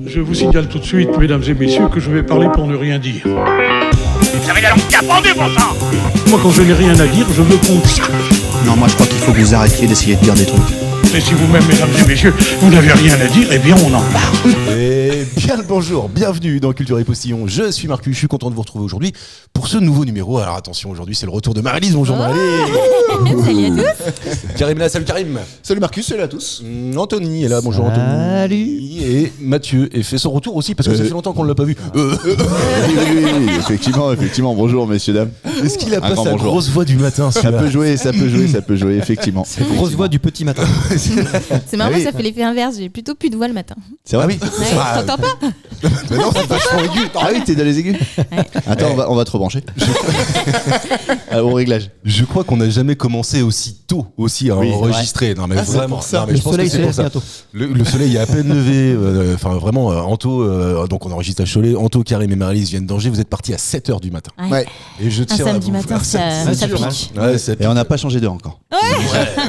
Je vous signale tout de suite, mesdames et messieurs, que je vais parler pour ne rien dire. Vous avez la langue qui a pendu, bon sang. Moi, quand je n'ai rien à dire, je me confie. Non, moi je crois qu'il faut que vous arrêtiez d'essayer de dire des trucs. Et si vous-même, mesdames et messieurs, vous n'avez rien à dire, eh bien, on en parle. Et bien le bonjour, bienvenue dans Culture et Postillon. Je suis Marcus, je suis content de vous retrouver aujourd'hui pour ce nouveau numéro. Alors attention, aujourd'hui c'est le retour de Marie-Lise. Bonjour Marie-Lise. Salut à tous. Karim est là, salut Karim. Salut Marcus, salut à tous. Anthony est là, bonjour Anthony. Et Mathieu est fait son retour aussi parce que ça fait longtemps qu'on ne l'a pas vu. Oui, effectivement, bonjour messieurs, dames. Est-ce qu'il a pas sa bonjour. grosse voix du matin? Ça peut jouer, effectivement. Grosse voix du petit matin. C'est marrant, Ah oui. ça fait l'effet inverse. J'ai plutôt plus de voix le matin. C'est vrai? Ah oui. Ouais, t'entends pas? Mais non, c'est vachement aigu. Ah oui, t'es dans les aigus. Attends, on va te rebrancher. Au réglage. Je crois qu'on n'a jamais commencé aussi tôt à Oui, c'est enregistrer. Non mais Ah, c'est vraiment. pour ça. Non, mais Le je pense soleil que c'est se pour lève ça. bientôt. Le soleil est à peine levé, enfin vraiment, Anto, donc on enregistre à Cholet, Anto, Karim et Marie-Lise viennent d'Angers, vous êtes partis à 7h du matin. Ouais. Et je Un tiens à samedi vous matin, faire ça dur, pique. hein. Ouais, ça Et pique. on n'a pas changé d'heure encore.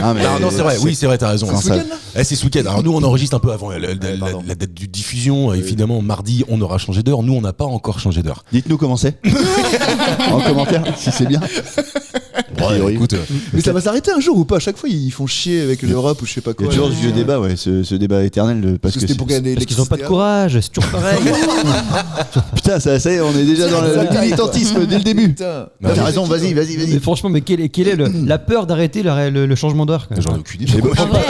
Ah, mais Non, c'est vrai, oui, c'est vrai, t'as raison. C'est ce week-end, C'est ce week-end. Alors nous, on enregistre un peu avant pardon. la date de diffusion. Évidemment, mardi, on aura changé d'heure. Nous, on n'a pas encore changé d'heure. Dites-nous comment c'est. En commentaire, si c'est bien. Ouais, écoute, Mais ça va s'arrêter un jour ou pas? À chaque fois ils font chier avec l'Europe ou je sais pas Il y quoi. a toujours ce vieux débat, ouais, ce débat éternel. Parce que C'était pour gagner Parce qu'ils n'ont pas de courage, c'est toujours pareil. Putain, ça y est, on est déjà dans le militantisme dès le début. Putain. Non, T'as mais- raison, vas-y. Mais franchement, mais quelle est la peur d'arrêter le changement d'heure quoi. j'en ai aucune idée. En vrai,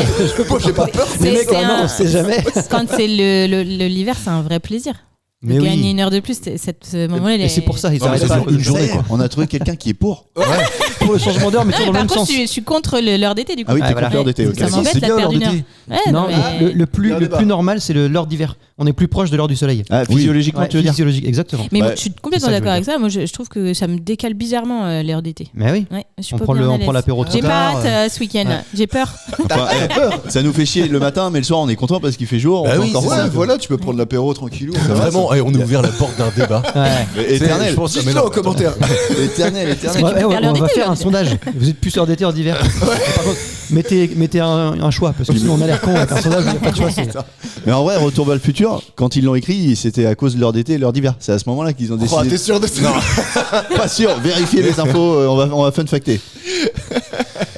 Moi j'ai pas peur. Les mecs, c'est vraiment, on sait jamais. quand c'est l'hiver, c'est un vrai plaisir. Mais De oui. gagner une heure de plus, ce moment-là, Et c'est pour ça, ils Non, mais s'arrêtent ça pas dure une journée, quoi. On a trouvé quelqu'un qui est pour. pour le changement d'heure, mais toujours dans le Par même contre, sens. je suis contre l'heure d'été du coup. Ah oui, t'es voilà. contre l'heure d'été, ok. Ça m'embête C'est la bien perte l'heure d'une heure. d'été. Ouais, Non, mais... le Il y a un débat. plus normal, c'est l'heure d'hiver. On est plus proche de l'heure du soleil. Ah, physiologiquement, Ouais, tu veux dire? physiologique, exactement. Mais Ouais. moi, je suis complètement C'est ça que je d'accord veux avec ça. Moi, je trouve que ça me décale bizarrement l'heure d'été. Mais oui. Ouais, je suis On pas prend bien à l'aise. l'apéro trop J'ai pas tard. hâte ce week-end. Ouais. J'ai peur. Enfin, ça nous fait chier le matin, mais le soir, on est content parce qu'il fait jour. Bah on peut oui, encore c'est voir. Ouais, voilà, tu peux prendre l'apéro tranquillou. Vraiment, on a ouvert la porte d'un débat. Ouais. Éternel. Je pense- mais Dites-le non, en commentaire. Éternel. que tu peux faire l'heure On va d'été, faire un ouais. sondage. Vous êtes plus heure d'été, heure d'hiver. Par contre, mettez un choix, parce que sinon on a l'air con avec un sondage, il n'y a pas de choix. Mais en vrai, Retour vers le futur, quand ils l'ont écrit, c'était à cause de l'heure d'été et l'heure d'hiver. C'est à ce moment-là qu'ils ont Oh, décidé. t'es sûr de ça? Pas sûr, vérifiez les infos, on va fun facter.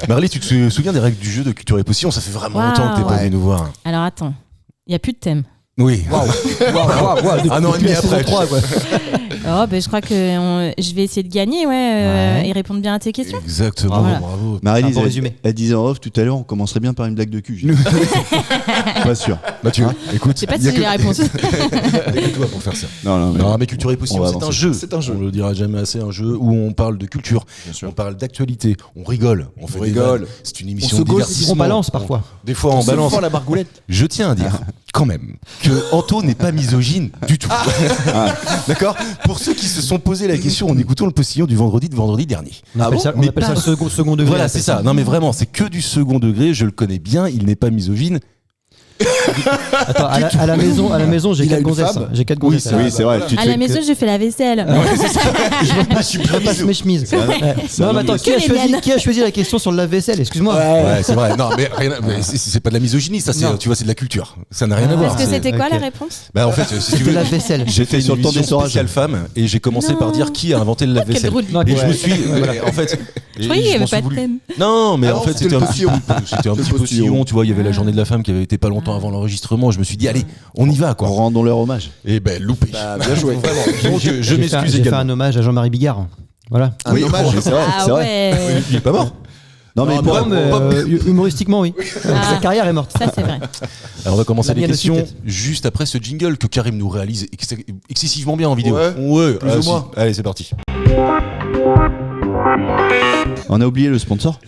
Marie, tu te souviens des règles du jeu de Culture et Postillon? Ça fait vraiment Waouh, longtemps que t'es pas ouais. venu nous voir. Alors attends, il n'y a plus de thème. Oui. Un an et demi après. Oh, ben, je crois que je vais essayer de gagner Ouais. et répondre bien à tes questions. Exactement, Voilà. bravo. Marie-Lise, C'est un bon résumé. elle disait en off tout à l'heure, on commencerait bien par une blague de cul. J'ai dit. Pas sûr. Mathieu, écoute. Je sais pas il si y a j'ai la réponse. y a que toi pour faire ça. Non, Non, mais Culture et Postillon, On va c'est un avancer. jeu. C'est un jeu. On le dira jamais assez, un jeu où on parle de culture, on parle d'actualité, on rigole, on fait des rigole. vannes. C'est une émission se de gauche, divertissement. On balance parfois. Des fois, on balance. la margoulette. Je tiens à dire, quand même, que Anto n'est pas misogyne du tout. D'accord? Pour ceux qui se sont posé la question en écoutant le postillon du vendredi dernier. On appelle ça Mais le pas- second degré. Voilà, on c'est appelle ça. Non, mais vraiment, c'est que du second degré. Je le connais bien. Il n'est pas misogyne. Attends, à la maison, j'ai Il a 4 une gonzesses. femme J'ai 4 Oui, gonzesses. c'est vrai. Tu te À fais la que- maison, je fais la vaisselle. Je repasse mes chemises. Ouais. Non, mais attends, Que les miennes. qui a choisi la question sur le lave-vaisselle? Excuse-moi. Ouais, c'est vrai. Non, mais, mais c'est pas de la misogynie, ça. Non. Tu vois, c'est de la culture. Ça n'a rien à voir. Parce que C'est- c'était quoi ok. la réponse? Bah, en fait, si tu C'était veux, la vaisselle. j'ai fait sur une le temps émission d'essorage. spéciale femme et j'ai commencé Non. par dire qui a inventé le lave-vaisselle. drôle. Non, Et je ouais. me suis, en fait, Je croyais qu'il n'y avait pas de thème. Non, mais Ah en non, fait, c'était c'était le un petit postillon. c'était un Le petit postillon. postillon, tu vois, il y avait la journée de la femme qui avait été pas longtemps avant l'enregistrement. Je me suis dit, allez, on y va, quoi. Rendons leur hommage. Et ben, loupé. Bah, bien joué. Donc, je J'ai m'excuse fait également. un hommage à Jean-Marie Bigard. Voilà. Un hommage. c'est vrai, Ah c'est vrai. ouais. Il est pas mort. Non, mais Non, pour- Ouais, mais, humoristiquement, oui. Ah. Sa carrière est morte. Ça, c'est vrai. Alors on va commencer La les mienne aussi, questions peut-être. juste après ce jingle que Karim nous réalise excessivement bien en vidéo. Ouais, plus ou si. moins. Allez, c'est parti. on a oublié le sponsor.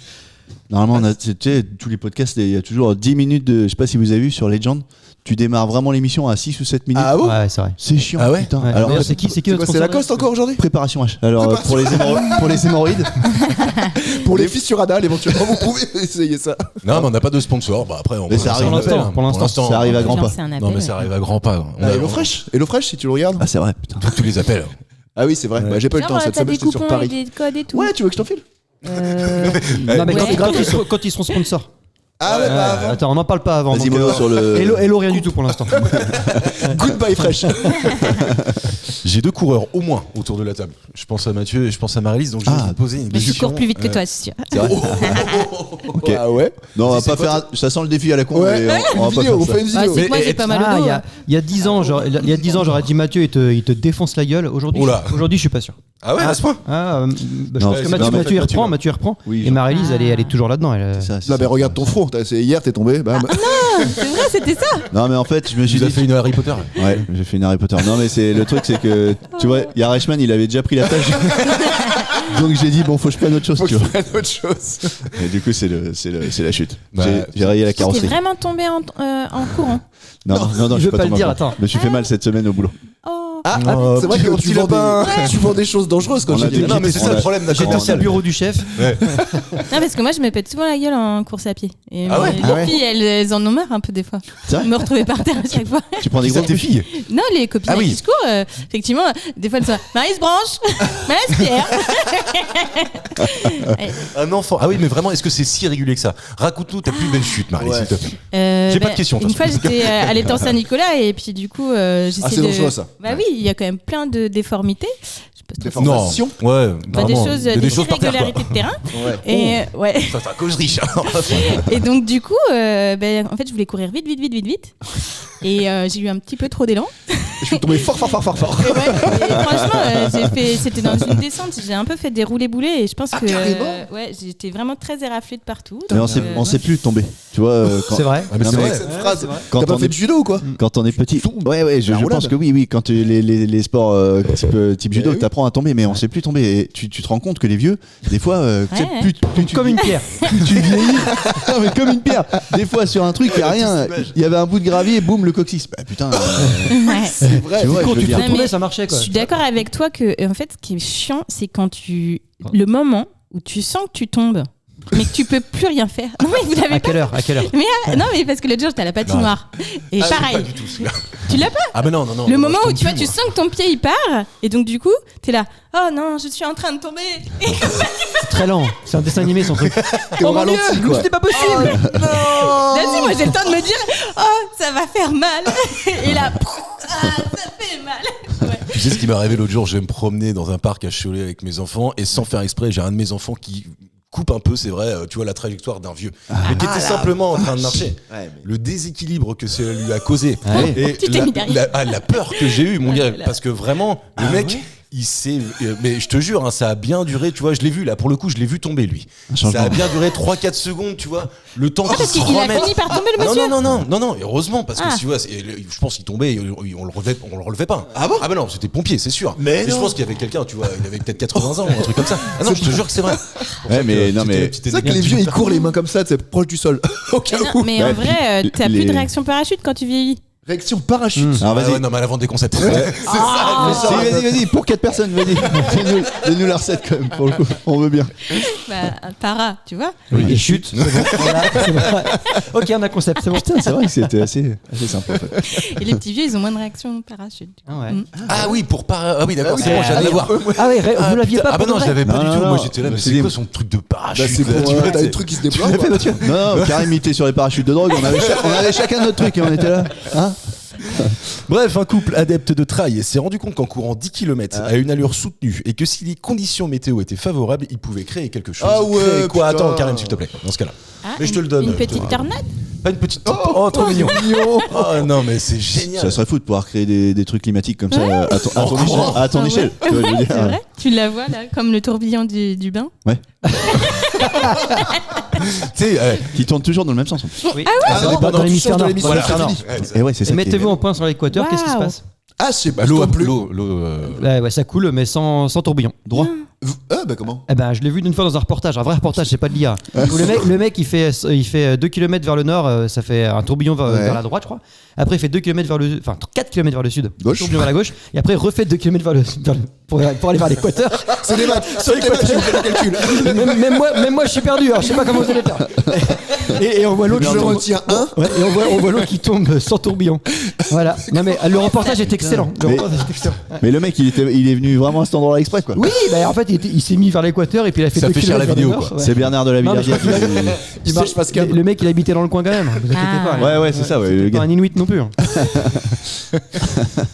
Normalement, tu sais, tous les podcasts, il y a toujours 10 minutes de. Je sais pas si vous avez vu sur Legend. Tu démarres vraiment l'émission à 6 ou 7 minutes. Ah bon? Ouais, c'est vrai. C'est chiant, Ah ouais putain. Ouais. Alors, D'ailleurs, c'est qui C'est notre quoi, c'est sponsor Lacoste encore aujourd'hui? préparation H. Alors, pour les hémorroïdes, Pour les fissures anales, éventuellement, vous pouvez essayer ça. Non, mais on n'a pas de sponsor. Bah après, on Mais ça lancer arrive un pour appel, l'instant, hein. pour l'instant. ça arrive à J'ai grands pas. lancé un appel. Non, mais ça arrive à grands pas. On a- HelloFresh, si tu le regardes. Ah, c'est vrai, putain. tous les appels. Ah oui, c'est vrai. Ouais. Bah, j'ai pas eu le temps Genre, cette t'as semaine, des j'étais sur coupons Paris. et des codes et tout. Ouais, tu veux que je t'en file? Non, mais Ouais. quand ils seront sponsors. Ah ouais, bah avant. Attends, on n'en parle pas avant. Vas-y, donc, Mono, sur le. Hello, rien du tout pour l'instant. Goodbye fresh. J'ai 2 coureurs au moins autour de la table. Je pense à Mathieu et je pense à Marylis, donc je vais vous poser une Mais je question. cours plus vite que toi, c'est sûr. C'est vrai Ok. Ah ouais. Non, on va C'est pas quoi, faire. Ça sent le défi à la con. Ouais. Mais on va Une pas vidéo, on faire fait une Ah, vidéo. c'est que moi, Mais- j'ai pas mal au dos. Il y a 10 ans, j'aurais dit Mathieu, il te défonce la gueule. Aujourd'hui, Oula. je suis pas sûr. Ah ouais, à ce point Je Non, pense que c'est- Mathieu, non, mais Mathieu, il Mathieu, reprend, Mathieu il reprend. Oui, Et genre. Marylis, elle est toujours là-dedans. ça. C'est Non ça. mais regarde ton front. Hier t'es tombé. Bam. C'est vrai, c'était ça. Non, mais en fait, je me suis Tu as dit. fait une Harry Potter. Ouais, j'ai fait une Harry Potter. Non, mais c'est le truc, c'est que tu vois, il y a Reichmann, il avait déjà pris la tâche. Donc j'ai dit bon, faut que je prenne autre chose, Faut que tu je vois. prenne autre chose. Et du coup, c'est la chute. Bah, J'ai rayé la T'es carrosserie. vraiment tombé en courant. Non, il je veut suis pas le tombé dire, encore. attends. Je me suis fait mal cette semaine au boulot. Oh. Ah, Oh, c'est vrai petit- que petit tu vends, lapin. tu vends des choses dangereuses quand On tu a dis. des- Non, mais c'est ça le problème, d'accord. J'étais au bureau du chef. Non, parce que moi, je me pète souvent la gueule en course à pied. Et Ah ouais les Ah ouais. filles, elles en ont marre un peu des fois. C'est vrai Me retrouver par terre à chaque fois. Tu prends des Qui ça, gros tes filles? Non, les copines Ah oui. qui se courent, effectivement, des fois elles sont Maryse branche, Maryse Pierre. Un enfant. Ah oui, mais vraiment, est-ce que c'est si régulier que ça? Raconte-nous ta plus belle chute, Marylis, Ouais. s'il te plaît. J'ai pas de questions, de Une toute fois, façon. j'étais à l'étang Saint-Nicolas et puis du coup, j'essayais Ah, c'est de. dangereux, ça. Bah oui, il y a quand même plein de déformités. Je sais pas trop- Déformation. Ouais, Bah, des vraiment. choses, Il y a des choses par terre, quoi. irrégularités de terrain. Ouais. Et ouais. Ça, c'est un cause riche. Et donc du coup, en fait, je voulais courir vite. Et j'ai eu un petit peu trop d'élan. Je suis tombé fort. Et franchement, c'était dans une descente. J'ai un peu fait des roulés-boulets et je pense que ouais, j'étais vraiment très éraflée de partout. Mais Donc, on sait plus tomber. Tu vois, quand, C'est vrai. Ah, mais Non, c'est mais vrai. Cette phrase. quand T'as pas on fait est de judo ou quoi? quand on est petit. Ouais, je La roulade. pense que oui. Quand les sports type judo, oui. t'apprends à tomber, mais on sait plus tomber. Et tu te rends compte que les vieux, des fois, tu sais, Ouais. plus tu Comme une pierre. tu vieillis. Non, mais comme une pierre. Des fois, sur un truc, il y a rien. Il y avait un bout de gravier, boum, le coccyx. Bah putain. ouais. C'est vrai. Tu vois, Quand je veux tu dire. fais Non, tourner, mais ça marchait Je quoi. suis d'accord avec toi que, en fait, ce qui est chiant, c'est quand le moment où tu sens que tu tombes, mais que tu peux plus rien faire. Non, mais vous l'avez À pas. quelle heure Mais, non, mais parce que l'autre jour, j'étais à la patinoire. Et Ah, pareil. Pas du tout, celui-là. Tu l'as pas? Ah, mais non. Le non, moment je où tombe tu vois, plus, tu moi. sens que ton pied il part, et donc du coup, t'es là. Oh non, je suis en train de tomber. Et C'est très lent. C'est un dessin animé son truc. au Oh mon ralenti, Dieu, quoi. c'était pas possible. vas-y, moi j'ai le temps de me dire, oh, ça va faire mal. Et là, ça fait mal. Ouais. Tu sais ce qui m'est arrivé l'autre jour? Je vais me promener dans un parc à Cholet avec mes enfants et sans faire exprès, j'ai un de mes enfants qui coupe un peu, c'est vrai, tu vois, la trajectoire d'un vieux, mais qui était simplement en train de marcher. Le déséquilibre que ça lui a causé. Ouais. Et Tu t'es mis derrière. la peur que j'ai eue, mon gars, là. parce que vraiment, le mec, il s'est. Mais je te jure, hein, ça a bien duré, tu vois, je l'ai vu, là, pour le coup, je l'ai vu tomber, lui. Ça a bien duré 3-4 secondes, tu vois, le temps qu'il Parce se qu'il a remette. fini par tomber, le monsieur. Non, heureusement, parce que Ah. tu vois, je pense qu'il tombait, on le relevait pas. Ah bon? Ah bah non, c'était pompier, c'est sûr. Mais je non. pense qu'il y avait quelqu'un, tu vois, il avait peut-être 80 ans ou un truc comme ça. Ah non, je te jure que c'est vrai. Ouais, mais non, mais. C'est vrai que les vieux ils courent les mains comme ça, c'est proche du sol. Au cas Non, où. mais en Ouais, vrai, puis, t'as les- plus de réaction parachute quand tu vieillis. Réaction parachute. Alors vas-y. Non, mais à la vente des concepts. Vas-y, pour 4 personnes, vas-y. Donne-nous la recette quand même, pour le coup. On veut bien. Bah, un para, tu vois. Et chute. C'est bon. Voilà, c'est bon. Ok, on a concept, c'est bon. Putain, c'est vrai que c'était assez sympa. En fait. Et les petits vieux, ils ont moins de réaction parachute. Ah ouais. Ah oui, pour pas. Ah oui, d'accord, Ah oui, c'est bon, j'ai rien à voir. Ah ouais, vous l'aviez pas Ah bah pour non, de je vrai l'avais pas Non, du tout. non, Moi non. j'étais là, mais C'est c'est des- quoi son truc de Bah, parachute c'est là, pour tu vois, t'as c'est- des trucs qui se déploient. quoi. Non, Karim était sur les parachutes de drogue, on avait chacun notre truc et on était là. Hein. Bref, un couple adepte de trail s'est rendu compte qu'en courant 10 km à une allure soutenue et que si les conditions météo étaient favorables, ils pouvaient créer quelque chose. Ah ouais, Créer quoi? putain. Attends, Karim, s'il te plaît, dans ce cas-là. Ah, Mais je te le donne. Une petite toi. tornade. Pas une petite. Oh, trop mignon. Oh non, mais c'est génial. Ça serait fou de pouvoir créer des trucs climatiques comme ça à ton Ah échelle. ouais. Tu vois, je veux dire. C'est vrai. Tu la vois là, comme le tourbillon du bain. Ouais. Tu sais, Qui tourne toujours dans le même sens. En plus. Oui. Ah non, dans l'hémisphère tu changes de nord. l'hémisphère, Voilà, c'est nord. fini. Et ouais, c'est Et ça. mettez-vous en point sur l'équateur, qu'est-ce qui se Waouh. passe? Ah, je sais pas. l'eau, toi plus. l'eau. Ouais, ça coule, mais sans tourbillon. Droit. Ah, bah comment? Eh ben, je l'ai vu d'une fois dans un reportage, un vrai reportage, c'est pas de l'IA. Où le mec il fait 2 km vers le nord, ça fait un tourbillon vers la droite, je crois. Après, il fait 2 km vers le, enfin 4 km vers le sud, Gauche. tourbillon vers la gauche, et après, il refait 2 km pour aller vers l'équateur. C'est des maths. C'est des maths, je fais le calcul. même moi, je suis perdu, alors je sais pas comment vous allez faire. Et on voit l'autre Je retiens un. Ouais, et on voit l'autre qui tombe sans tourbillon. Voilà. Non mais le reportage est excellent. Mais le mec, il est venu vraiment à cet endroit-là exprès, quoi. Oui, bah en fait, il s'est mis vers l'équateur et puis il a fait Ça 2 fait cher la kilomètres vidéo, vers le quoi. nord. C'est Bernard de la Non, mais Villardière. je crois Il marche pas ce câble. Le mec, il habitait dans le coin quand même. Vous inquiétez pas. Ouais, c'est ça, ouais. Le C'est pas gars. un Inuit non plus. Hein.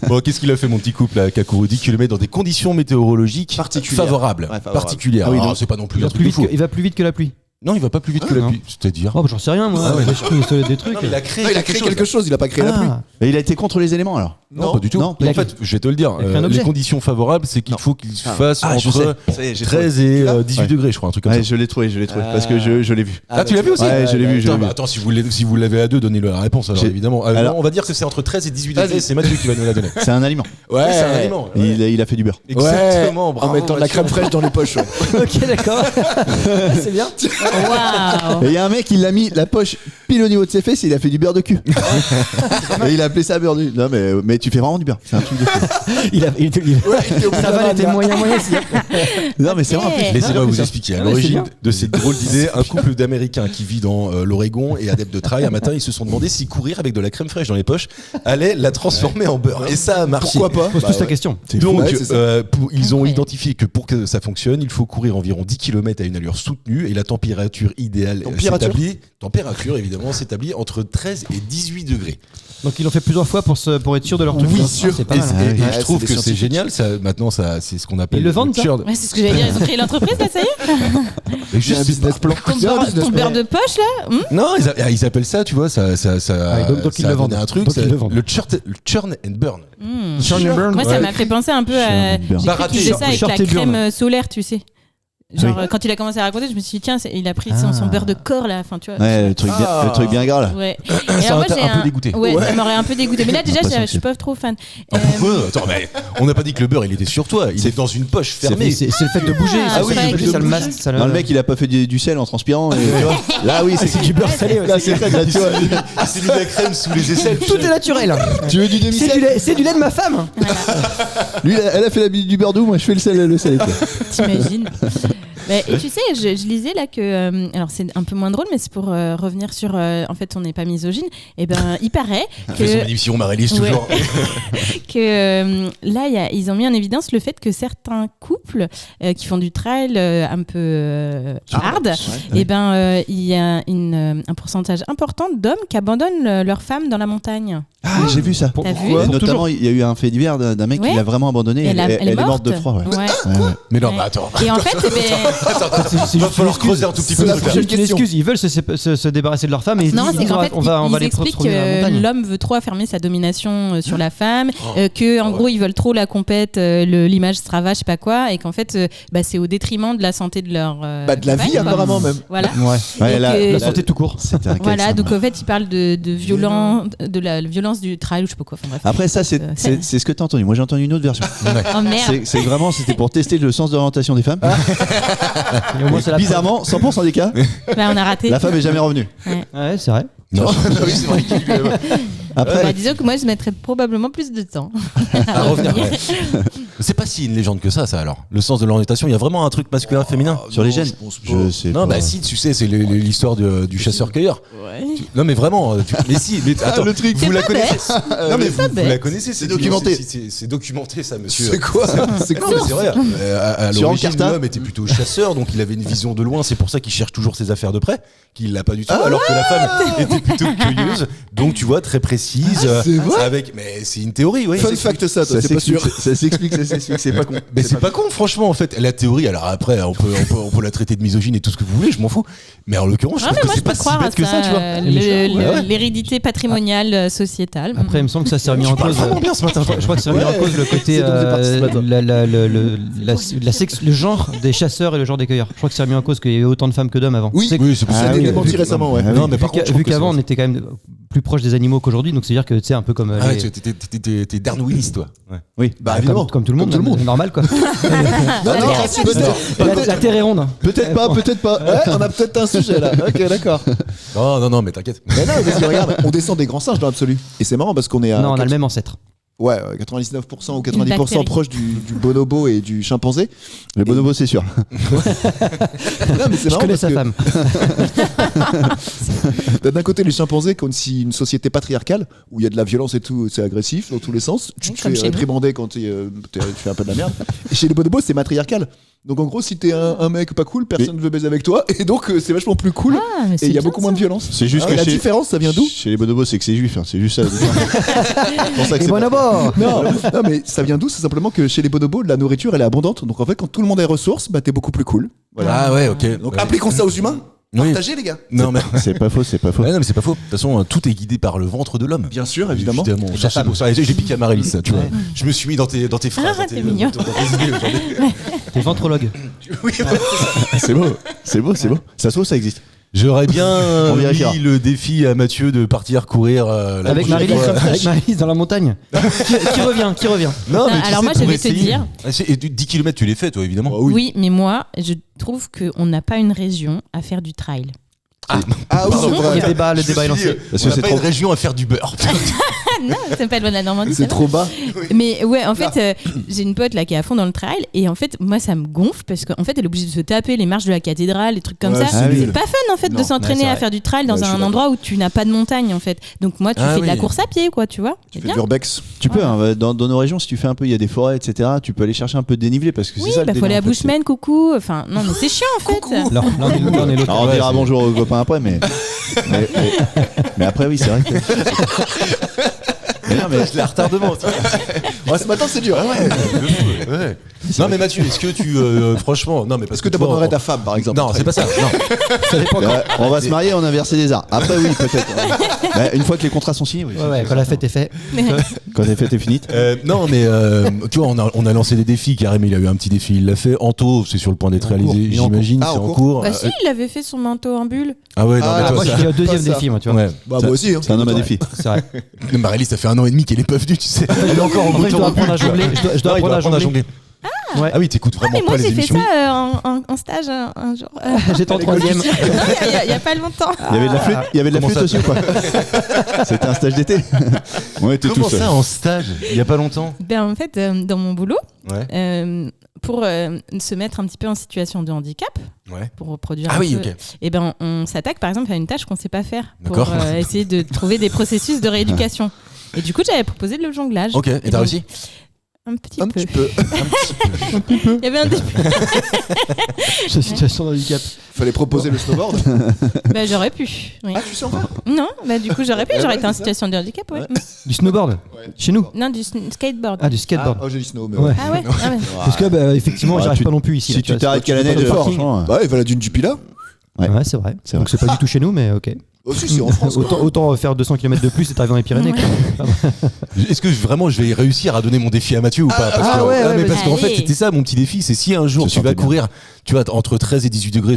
Bon, qu'est-ce qu'il a fait, mon petit couple, là, qui a couru 10 km dans des conditions météorologiques Particulières. favorables. Ouais, favorables. Particulières. Ah oui, Alors, donc- c'est pas non plus Il un va, truc plus de vite fou. il va plus vite que la pluie. Non, il va pas plus vite que la non. pluie. C'est-à-dire. Oh, bah, j'en sais rien, moi. Ah ouais. Je connais des trucs. Non, mais il a créé Non, il a créé quelque chose, il a pas créé la pluie. Ah. Et il a été contre les éléments, alors. Non, pas du tout. Non, En fait, je vais te le dire. Il a créé un Les objet. conditions favorables, c'est qu'il faut qu'il se fasse Ah, je entre sais. Ça y est, j'ai 13 trouvé. et l'as 18 Ouais. degrés, je crois, un truc comme Ouais, ça. je l'ai trouvé, parce que je l'ai vu. Ah, tu l'as vu aussi Ouais, je l'ai vu, je l'ai vu. Attends, si vous l'avez à deux, donnez-le la réponse, alors J'ai- évidemment. Alors- Non, on va dire que c'est entre 13 et 18 degrés, c'est Mathieu qui va nous la donner. C'est un aliment. Ouais, c'est un aliment. ouais. Il a fait du beurre. Exactement, En bravo. mettant de la Mathieu. crème fraîche dans les poches. ouais. Ok, d'accord. C'est bien. Waouh. Et il y a un mec, il l'a mis la poche pile au niveau de ses fesses et il a fait du beurre de cul. Et il a appelé ça beurre de. Non, mais tu fais vraiment du beurre. C'est un truc de fou. Ça va, il était moyen. Non, mais c'est vrai. en plus. Laissez-moi Ah, vous putain. expliquer. À Ah ouais, c'est l'origine bien. de cette drôle d'idée, un couple d'Américains qui vit dans l'Oregon et adepte de trail, un matin, ils se sont demandé si courir avec de la crème fraîche dans les poches allait la transformer en beurre. Et ça a marché. Pourquoi pas Pose tous ta question. Donc, Ouais, c'est ça. ils ont Incroyable. identifié que pour que ça fonctionne, il faut courir environ 10 km à une allure soutenue et la température idéale température évidemment s'établit entre 13 et 18 degrés. Donc ils l'ont fait plusieurs fois pour être sûr de leur truc. Oui, Ah, sûr. C'est pas Et, mal. et- et Ouais, je c'est trouve des que c'est scientifiques. génial. Ça, maintenant, c'est ce qu'on appelle Ils le vendent, ça churn. Ouais, c'est ce que j'allais dire. Ils ont créé l'entreprise là, ça y est. Et J'ai un juste- business plan. Ton beurre de poche là. Non, ils appellent ça, tu vois, ça donc ils ça le a donné vendent. un truc, Donc ils le vendent. le churn and burn. Churn and burn. Moi, ça m'a fait penser un peu à. Churn and burn. J'ai cru Baraté. qu'il faisait ça avec Short la et burn. crème solaire, tu sais. Genre, quand il a commencé à raconter, je me suis dit, tiens, il a pris son beurre de corps là. Enfin, tu vois. Ouais, le truc bien gras là. Ouais. Ça alors, moi, t'a j'ai un peu dégoûté. Ouais, ça m'aurait un peu dégoûté. Mais là, déjà, je suis pas trop fan. Attends, mais on n'a pas dit que le beurre il était sur toi, il est dans une poche fermée. C'est le fait de bouger. Ah, c'est oui, le fait de bouger, de ça le bouger. masque. Ça le- Non, le mec, il a pas fait du sel en transpirant. Et, tu vois, là, oui, c'est du beurre salé. Là, c'est ça, là, tu vois. Il s'est mis de la crème sous les aisselles. Tout est naturel. Tu veux du demi-sel C'est du lait de ma femme. Lui, elle a fait du beurre doux, moi je fais le sel. Quoi. T'imagines. Mais, et tu sais, je lisais là que, alors c'est un peu moins drôle, mais c'est pour revenir sur, en fait, on n'est pas misogyne. Et ben, il paraît Fais son que, émission Marélis toujours. là, ils ont mis en évidence le fait que certains couples qui font du trail un peu hard, et ben, il y a un pourcentage important d'hommes qui abandonnent leur femme dans la montagne. Ah, j'ai vu ça. T'as vu Et Pour notamment, il y a eu un fait divers d'un mec qui Ouais. l'a vraiment abandonné. Elle est morte de froid. Ouais. Ouais. Mais non, Ouais. mais attends. Et en fait, eh ben, C'est Il va juste falloir une creuser un tout petit peu. C'est la le truc, là. prochaine C'est une question. excuse. Ils veulent se débarrasser de leur femme et ils non, disent c'est qu'en fait, on va ils les expliquent retrouver dans la que montagne. l'homme veut trop affirmer sa domination sur la femme, que en gros ils veulent trop la compète, l'image Strava, je sais pas quoi, et qu'en fait c'est au détriment de la santé de leur De la vie compagne, quoi. apparemment même. Voilà. Ouais, Et là, que- La santé tout court. C'était un cas Voilà, extrême. donc en fait, il parle de la violence du trail ou je sais pas quoi. Enfin, bref. Après, ça, c'est ce que t'as entendu. Moi, j'ai entendu une autre version. Oh merde. C'est vraiment, c'était pour tester le sens d'orientation des femmes. Et au moins, c'est la Bizarrement, 100% des cas, Bah, on a raté. la femme est jamais revenue. Ouais, c'est vrai. Non, oui, c'est vrai qu'il Après, Bah, disons que moi, je mettrais probablement plus de temps à revenir. Ouais. C'est pas si une légende que ça alors. Le sens de l'orientation, il y a vraiment un truc masculin féminin. sur les gènes, je sais Non, pas. bah si, tu sais, c'est l'histoire du chasseur-cueilleur. Mais non, mais vraiment, mais si, mais attends, le truc. vous C'est la pas connaissez. bête. Non, mais pas vous bête. la connaissez, c'est documenté. C'est documenté, ça, monsieur. C'est quoi C'est Non, quoi mais c'est vrai. À Sur l'origine, Encarta. l'homme était plutôt chasseur, donc il avait une vision de loin. C'est pour ça qu'il cherche toujours ses affaires de près, qu'il l'a pas du tout. Alors que la femme était plutôt cueilleuse, donc tu vois, très précise. c'est vrai avec, mais c'est une théorie, oui. Fun fact ça, toi, Ça c'est pas sûr. s'explique, c'est pas con. Mais c'est pas con, franchement, en fait. La théorie, alors après, on peut la traiter de misogyne et tout ce que vous voulez, je m'en fous. Mais en l'occurrence, je Ah, trouve mais que moi, c'est je peux pas si croire à bête que ça, tu vois. l'hérédité patrimoniale sociétale. Après, il me semble que ça s'est remis en Parle cause. vraiment bien ce matin. Je crois que ça a remis en cause le côté c'est donc c'est parti ce matin. le genre des chasseurs et le genre des cueilleurs. Je crois que ça a remis en cause qu'il y avait autant de femmes que d'hommes avant. Oui, C'est que- Oui, c'est ça a Ah été oui, démenti vu- récemment, ouais. Non, mais par contre, je vu trouve que qu'avant c'est- on était quand même plus proche des animaux qu'aujourd'hui, donc c'est à dire que tu sais un peu comme Ah ouais, les- t'es darwiniste, toi. Oui, Bah comme, évidemment. comme tout le monde, normal quoi. Non, non, peut-être. La terre est ronde. peut-être pas, peut-être pas. Ouais, on a peut-être un sujet là. Ok, d'accord. Non, mais t'inquiète. Mais non, parce que regarde, on descend des grands singes dans l'absolu. Et c'est marrant parce qu'on est à. Non, on a le même ancêtre. Ouais, 99% ou 90% bactérie. proche du bonobo et du chimpanzé. Le bonobo, c'est sûr. Non, mais c'est Je marrant connais parce sa que femme. d'un côté, les chimpanzés, comme si une société patriarcale où il y a de la violence et tout, c'est agressif dans tous les sens. Tu te Comme fais chez nous. réprimander quand tu fais un peu de la merde. Et chez les bonobos, c'est matriarcal. Donc en gros, si t'es un mec pas cool, personne ne veut baiser avec toi. Et donc, c'est vachement plus cool. Ah, mais Et c'est il y a bien, beaucoup moins de violence. C'est juste que la chez- différence, ça vient d'où Chez les bonobos, c'est que c'est juif. C'est juste ça. C'est pour ça que Et c'est bon abord. non, non, mais ça vient d'où? C'est simplement que chez les bonobos, la nourriture elle est abondante. Donc en fait, quand tout le monde a les ressources, bah t'es beaucoup plus cool. Voilà. Ah ouais, ok. Donc Ouais. appliquons ça aux humains. Oui. Partagez les gars. Non, mais. C'est pas faux, c'est pas faux. Ouais, non, mais c'est pas faux. De toute façon, tout est guidé par le ventre de l'homme. Bien sûr, évidemment. Ça, c'est beau. Ça, j'ai piqué à Marélis, ça, tu vois. Je me suis mis dans tes phrases. Ah, dans tes- t'es mignon. dans tes idées aujourd'hui. T'es ventrologue. Oui, ouais. C'est beau, c'est beau, c'est beau. Ça se trouve, ça existe. J'aurais bien On vérifiera. mis le défi à Mathieu de partir courir la Avec prochaine Marie-Lise fois. avec Marie-Lise dans la montagne. Qui revient. Non, mais tu Alors sais, moi, je pour vais te essayer. dire. Et 10 km, tu les fais, toi, évidemment. Oui, mais moi, je trouve qu'on n'a pas une région à faire du trail. Ah oui, Pardon. c'est vrai. Le débat est lancé. Parce On que n'a c'est pas trop. une région à faire du beurre. Non, c'est pas loin de la Normandie. C'est ça trop bas. va. Mais ouais, en fait, j'ai une pote là qui est à fond dans le trail et en fait, moi, ça me gonfle parce qu'en fait, elle est obligée de se taper les marches de la cathédrale, les trucs comme Ouais, ça. c'est C'est nul. pas fun en fait Non, de s'entraîner ouais, c'est à vrai. faire du trail dans Ouais, je suis un endroit où tu n'as pas de montagne en fait. Donc moi, tu Ah fais de la oui. course à pied, quoi, tu vois. Tu C'est fais bien. de l'urbex. Tu peux, hein, dans nos régions, si tu fais un peu, il y a des forêts, etc. Tu peux aller chercher un peu de dénivelé parce que Oui, c'est ça. bah le faut aller à délire, en fait, Bushman, coucou. Enfin, non, mais c'est chiant en fait. L'un et l'autre. Alors on Ouais, dira c'est- bonjour aux copains après, mais mais après oui, c'est vrai que. Mais non, mais Je l'ai retardement. Ouais, ce matin, c'est dur. Hein, ouais. Ouais. Non, mais Mathieu, est-ce que tu. Franchement. Non, mais parce Est-ce que tu t'abandonnerais vois, ta femme, par exemple? Non, c'est pas ça. Non. Ça dépend quand. on va se marier, on a versé des arts. Après oui, peut-être. Bah, une fois que les contrats sont signés, oui. Ouais, quand la fête est faite. Quand les fêtes est finie. Non, mais tu vois, on a lancé des défis. Karim, il a eu un petit défi, il l'a fait. Anto, c'est sur le point d'être réalisé, Il est en cours. j'imagine. Ah, C'est en en cours. cours. Bah si, il avait fait son manteau en bulle. Ah ouais, non, Ah, mais toi, Moi, je ça- suis au deuxième pas ça. défi, moi, tu vois. Ouais. Bah, moi aussi. Hein, C'est un homme à défi. C'est vrai. Marélis, ça fait 1 an et demi qu'elle est pas venue, tu sais. Elle est encore en vrai, je dois apprendre à jongler. Je dois Ah, il apprendre à jongler. Ah oui, t'écoutes vraiment Mais moi, pas les j'ai fait émissions. ça en stage un jour. J'étais en troisième. Il y a pas longtemps. Il y avait de la flûte, il y avait de la Comment flûte ça aussi ou pas C'était un stage d'été. On était Comment tous. ça, en stage Il y a pas longtemps Ben, en fait, dans mon boulot, Ouais. pour se mettre un petit peu en situation de handicap, Ouais. pour reproduire Ah un oui, peu, ok. et ben, on s'attaque par exemple à une tâche qu'on sait pas faire pour D'accord. essayer de trouver des processus de rééducation. Et du coup, j'avais proposé le jonglage. Ok, et t'as donc, réussi Un petit Un peu. petit peu. Il y avait un début. Cette situation de handicap. Fallait proposer le snowboard. Bah, j'aurais pu. Oui. Ah, tu sais en faire? Non, bah, du coup, j'aurais pu. J'aurais été en c'est ça. situation de handicap, ouais. Du snowboard. Chez nous. Non, du skateboard. Ah, du skateboard. Oh, j'ai dit snow, mais Ouais. ouais. Ah ouais, ah ouais. Parce que, bah, effectivement, Ouais, j'arrive tu- pas non plus ici. Si là, tu vois, t'arrêtes qu'à la tu neige, peux pas le parking. franchement. Bah, il va la dune du Pilat. Ouais. Ouais, c'est vrai. C'est Donc c'est pas du tout chez nous, mais ok. Aussi, c'est en France. quoi. Autant faire 200 km de plus et t'arrives dans les Pyrénées. quoi. Est-ce que vraiment je vais réussir à donner mon défi à Mathieu ou pas parce ah que, ouais, ouais, mais vas-y. parce qu'en fait Allez. c'était ça mon petit défi, c'est si un jour Je tu vas sentais bien. courir, tu vois, entre 13 et 18 degrés,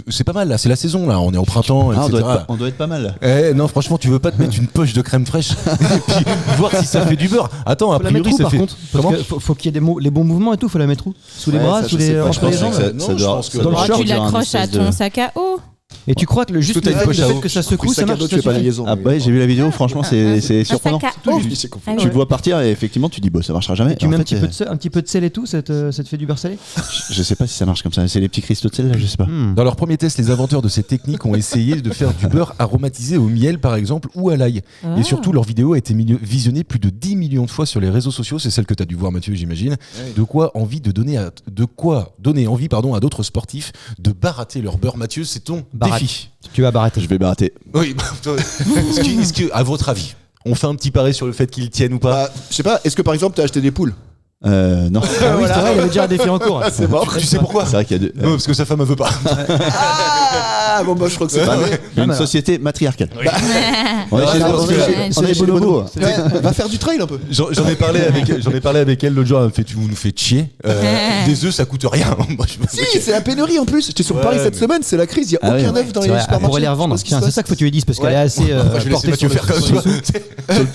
c'est pas mal là, c'est la saison là, on est au printemps, Ah, etc. on doit être pas mal. Non, franchement, tu veux pas te mettre une poche de crème fraîche et puis voir si ça fait du beurre. Attends, a Faut la mettre priori où ça par fait. contre Parce Comment que faut qu'il y ait les bons mouvements et tout, faut la mettre où Sous les Ouais, bras, ça, sous je sais les pas, hanches je les pense jambes que Non, je pense que- Dans le Oh, short, tu l'accroches à ton sac à eau. Et tu crois que le juste Est-ce que le t'as une poche à fait eau que ça secoue, ça Sac à marche dos, tu fais pas la liaison. Ah bah ouais, j'ai vu la vidéo, franchement c'est Un surprenant. sac à eau. Je dis, c'est confus. Ah Tu ouais. le vois partir et effectivement tu dis bon ça marchera jamais. Tu En mets un fait, petit peu de sel et tout, ça te fait du beurre salé je sais pas si ça marche comme ça. C'est les petits cristaux de sel là, je sais pas. Dans leur premier test, les inventeurs de cette technique ont essayé de faire du beurre aromatisé au miel par exemple ou à l'ail. Ah. Et surtout, leur vidéo a été visionnée plus de 10 millions de fois sur les réseaux sociaux. C'est celle que tu as dû voir, Mathieu, j'imagine. De quoi donner envie à d'autres sportifs de barater leur beurre. Mathieu, c'est ton Barate. défi. Tu vas barater. Je vais barater. Oui. Est-ce que, à votre avis, on fait un petit pari sur le fait qu'ils tiennent ou pas? Bah, je sais pas, est-ce que par exemple, t'as acheté des poules? Non. Ah oui, c'est vrai, il y avait déjà un défi en cours. C'est mort. Tu sais pourquoi? C'est vrai qu'il y a deux. Non, parce que sa femme ne veut pas. Ah, bon, bah, je crois que c'est pas vrai. Une société matriarcale. On est Ah, chez non, parce que- on est chez les bonobos. Ouais, va faire du trail un peu. J'en ai parlé avec elle l'autre jour. Elle me fait, tu nous fais chier. Des œufs, ça coûte rien. Moi, je me dis, Si, c'est la pénurie en plus. J'étais sur Ouais, Paris cette mais- semaine, c'est la crise. Il y a Ah aucun ouais. œuf dans C'est les vrai, supermarchés. elle pourrait les revendre. Je sais pas ce qui Tiens, se c'est ça qu'il faut que tu lui dises parce qu'elle Ouais. est assez Moi, je vais laisser portée Mathieu sur faire le- comme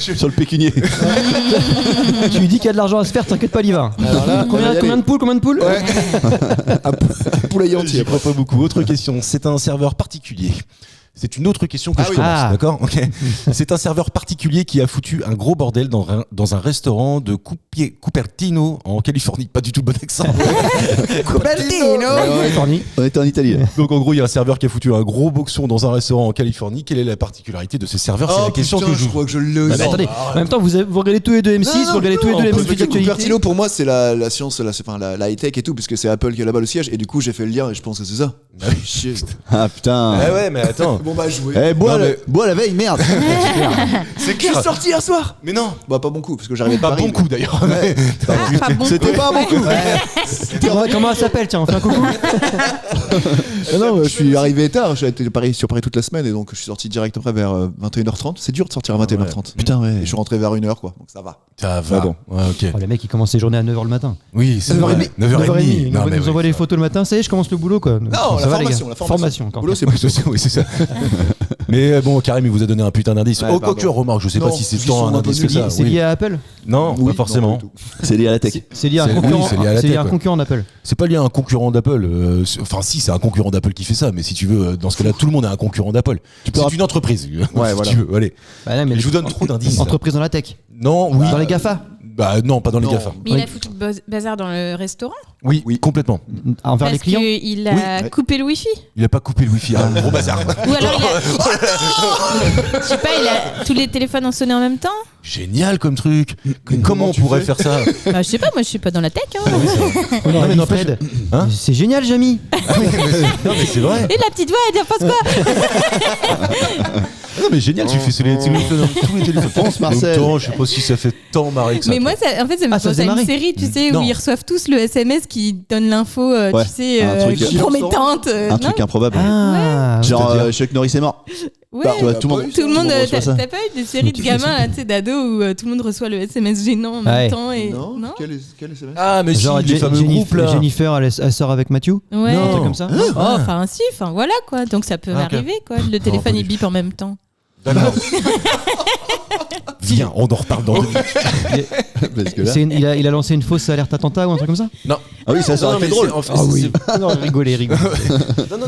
ça. Sur le pécunier. Tu lui dis qu'il y a de l'argent à se faire, t'inquiète pas, il y va. Alors là, on va y Combien aller. de poules Ouais. Un poulailler J'y entier. crois pas beaucoup. Autre question. C'est un serveur particulier. C'est une autre question que je oui. commence, d'accord? Ok. C'est un serveur particulier qui a foutu un gros bordel dans un restaurant de Cupertino en Californie. Pas du tout le bon accent. Californie. On était en Italie. Là. Donc en gros, il y a un serveur qui a foutu un gros boxon dans un restaurant en Californie. Quelle est la particularité de ces serveurs? C'est la question que je crois que je le Mais attendez, en même temps, vous regardez tous les deux M6, vous regardez tous les deux les mêmes trucs d'actualité. Cupertino, pour moi, c'est la science, la high-tech et tout, puisque c'est Apple qui a là-bas le siège, et du coup, j'ai fait le lien et je pense que c'est ça. Ah oui. Shit. Ah putain. Eh ouais, mais attends. Bon, bah, joué. Eh, bois, Non, mais- bois la veille, merde. C'est Je suis sorti hier soir. Mais non. Bah, pas bon coup, parce que j'arrivais de Pas Paris. bon coup d'ailleurs. Pas bon C'était coup. pas un bon coup. Comment elle s'appelle? Tiens, on fait un coucou. Non, je suis arrivé tard, j'ai été sur Paris toute la semaine, et donc je suis sorti direct après vers 21h30. C'est dur de sortir à 21h30. Putain, ouais. Et je suis rentré vers 1h, quoi, donc ça va. Ça va. bon. Ouais, ok. Oh, les mecs, ils commencent ses journées à 9h le matin. Oui, c'est 9h30. 9h30. Ils nous envoient les photos le matin, ça y est, je commence le boulot quoi. Non, Ça la va, les formation, gars. la formation. Encore. Boulot, c'est Oui, c'est ça. Mais bon, Karim, il vous a donné un putain d'indice. Ouais, Oh, pardon. quoique, remarque, je sais pas Non, si c'est ils tant sont un un peu indice que ça. C'est oui. lié à Apple? Non, Oui, pas forcément. non, du tout. C'est lié à la tech. C'est lié à un C'est- concurrent. oui, c'est lié à la C'est lié tech, à un ouais. concurrent d'Apple. C'est pas lié à un concurrent d'Apple. Enfin, si, c'est un concurrent d'Apple qui fait ça. Mais si tu veux, dans ce cas-là, tout le monde est un concurrent d'Apple. C'est une entreprise. Ouais, si voilà. tu veux. Allez. Bah non, mais Je vous donne trop d'indices. entreprise dans la tech. Non, oui. Dans les GAFA. Bah non, pas dans les Non. GAFA. Mais il a foutu le bazar dans le restaurant Oui, complètement. Envers les parce clients. qu'il a coupé le wifi. Il a pas coupé le wifi. Un gros bazar. Ou alors je sais pas, il a tous les téléphones ont sonné en même temps. Génial comme truc. Comment on pourrait faire ça? Bah, je sais pas, moi je suis pas dans la tech. Hein. Non, mais n'empêche- Fred, Hein c'est génial, Jamy. Non, mais c'est vrai. Et la petite voix, elle dit pense quoi? Non, mais génial, tu fais tous les téléphones. Pense, Marcel. En même temps, je sais pas si ça fait tant marrer que ça. Mais moi, en fait, ça me Ah, ça pense faisait à une marrer. série, tu sais, Non. où ils reçoivent tous le SMS qui donne l'info, Ouais. tu sais, Un truc- promettante. Un non truc improbable. Ah, Genre c'est-à-dire Chuck Norris est mort. Ouais. Tu vois, tout le monde. Tout le monde, reçoit ça. t'as pas eu des séries de gamins, là, tu sais, d'ados où tout le monde reçoit le SMS gênant en même Ouais. temps et Non, non quel SMS? Ah, mais genre si, les fameux groupes là. Jennifer, elle sort avec Matthew. Ouais. Un truc comme ça. Oh, enfin si, enfin voilà quoi. Donc ça peut Ah, ok. arriver quoi. Le téléphone pas il du bip en même temps. D'accord. Viens, on en reparle dans 2 minutes. Parce que là. Il a lancé une fausse alerte attentat ou un truc comme ça. Non. Ah oui, ça aurait été drôle. Non, rigolez. Non,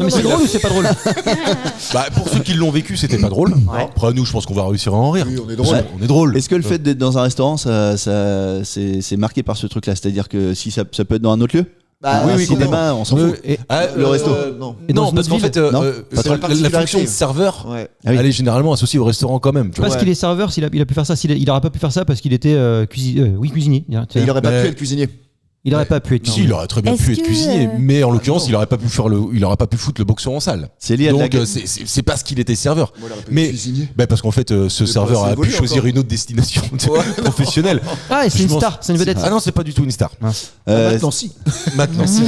mais c'est drôle ou c'est pas drôle? Bah, pour ceux qui l'ont vécu, c'était pas drôle. Après, nous, je pense qu'on va réussir à en rire. Oui, on est drôle. On est drôle. Est-ce que le fait d'être dans un restaurant, c'est marqué par ce truc-là? C'est-à-dire que si ça peut être dans un autre lieu? Bah, Un oui, cinéma, on s'en fout. Le resto. Non. Et dans Non, une parce autre qu'en fait, Non, pas trop. la fonction de serveur, Ouais. Ah oui. elle est généralement associée au restaurant quand même. Tu vois. Parce qu'il est serveur, il a pu faire ça. Il aurait pas pu faire ça parce qu'il était cuisinier. Et il aurait pas Mais- pu être cuisinier. Il aurait pas pu être. Si, il aurait très bien Est-ce pu être que- cuisinier, mais en l'occurrence, il aurait pas pu foutre le boxon en salle. C'est lié à de la Donc, c'est parce qu'il était serveur. Moi, il aurait pas pu Mais être cuisinier. bah, parce qu'en fait, ce Mais serveur bah, c'est a pu évolué choisir encore. une autre destination professionnelle. Ah, et c'est Je une pense- star, c'est une vedette. Ah non, c'est pas du tout une star. Maintenant, si. Maintenant, si.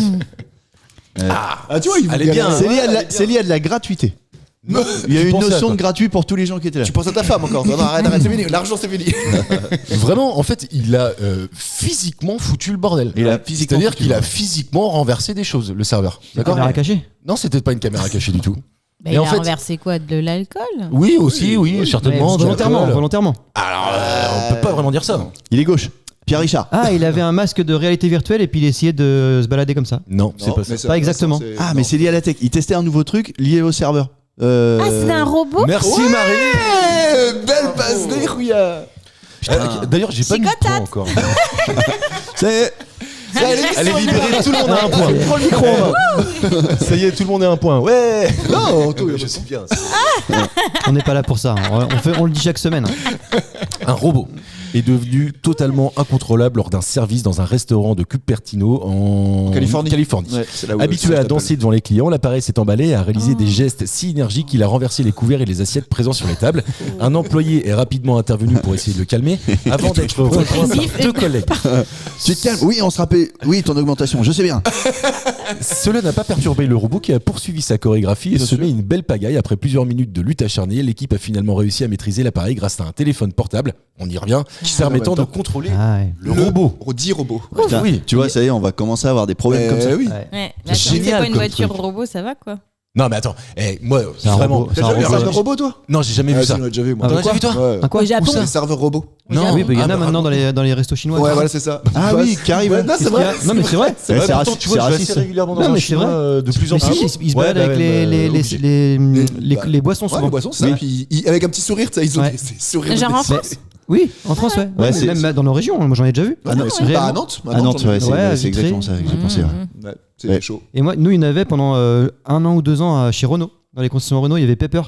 Ah, tu vois, il Elle est bien. C'est lié à de la gratuité. Non. Il y a Tu une pensais à notion quoi de gratuit pour tous les gens qui étaient là. Tu penses à ta femme encore. Non, arrête, c'est fini. L'argent, c'est fini. Vraiment, en fait, il a physiquement foutu le bordel. Il a physiquement C'est-à-dire foutu qu'il le a bordel. physiquement renversé des choses, le serveur. D'accord Caméra cachée. Non, c'était pas une caméra cachée du tout. Mais Et il en a fait- renversé quoi, de l'alcool? Oui, aussi, oui, certainement. de Volontairement, l'alcool. volontairement. Alors, on peut pas vraiment dire ça. Il est gauche. Pierre Richard. Ah, il avait un masque de réalité virtuelle et puis il essayait de se balader comme ça. Non, c'est pas ça. Pas exactement. Ah, mais c'est lié à la tech. Il testait un nouveau truc lié au serveur. Ah, c'est un robot? Merci Marélie. Belle passe de Rouillard. D'ailleurs, j'ai pas mis de point Chicotate. encore. C'est. Elle est libérée, tout le monde a un point. Prends le micro en main. Ça y est, tout le monde a un point. Ouais. Non, toi, Je sais bien. On n'est pas là pour ça. hein. On le dit chaque semaine. hein. Un robot est devenu totalement incontrôlable lors d'un service dans un restaurant de Cupertino en Californie. Californie. Ouais, c'est là où Habitué à danser devant les clients, l'appareil s'est emballé et a réalisé des gestes si énergiques qu'il a renversé les couverts et les assiettes présents sur les tables. Un employé est rapidement intervenu pour essayer de le calmer avant d'être rejoint par 2 collègues. Tu te calmes. Oui, on se rappelle. Oui, ton augmentation, je sais bien. Cela n'a pas perturbé le robot qui a poursuivi sa chorégraphie et semé une belle pagaille. Après plusieurs minutes de lutte acharnée, l'équipe a finalement réussi à maîtriser l'appareil grâce à un téléphone portable, on y revient, permettant de contrôler Ah, ouais. le robot. 10 robots. Putain, oui. tu vois, ça y est, on va commencer à avoir des problèmes comme ça. Oui. Ouais. Ouais. Là, si c'est Génial pas une comme voiture truc. robot, ça va quoi? Non mais attends, moi C'est un vraiment, robot, c'est T'as un jamais vu robot. un robot, toi? non j'ai jamais Ah, vu si, ça. on l'a déjà vu, moi. T'en as déjà vu toi? Ouais. Au Japon? Les serveurs robots. Non, Oui, il y en a maintenant dans les restos chinois. Ouais, voilà, c'est ça. Ah oui, qui arrive. Ouais, non, c'est vrai. Non, mais c'est vrai. C'est pourtant, tu vois, je vais assez régulièrement dans Non, un mais c'est chinois vrai. de plus en Mais plus. si, ils se baladent avec les boissons Ouais, souvent. les boissons, c'est ça. Oui. Puis avec un petit sourire, tu sais, ils ont Ouais. des sourires. Genre en de- France. Oui, en France, ouais. Ouais, Ouais, même dans nos régions, moi j'en ai déjà vu. Ah non, ouais. c'est pas à Nantes. À Nantes, ouais, Ouais, à c'est exactement ça que j'ai pensé. Ouais. Ouais, c'est Ouais. chaud. Et moi, nous, il y en avait pendant 1 an ou 2 ans chez Renault. Dans les concessions Renault, il y avait Pepper.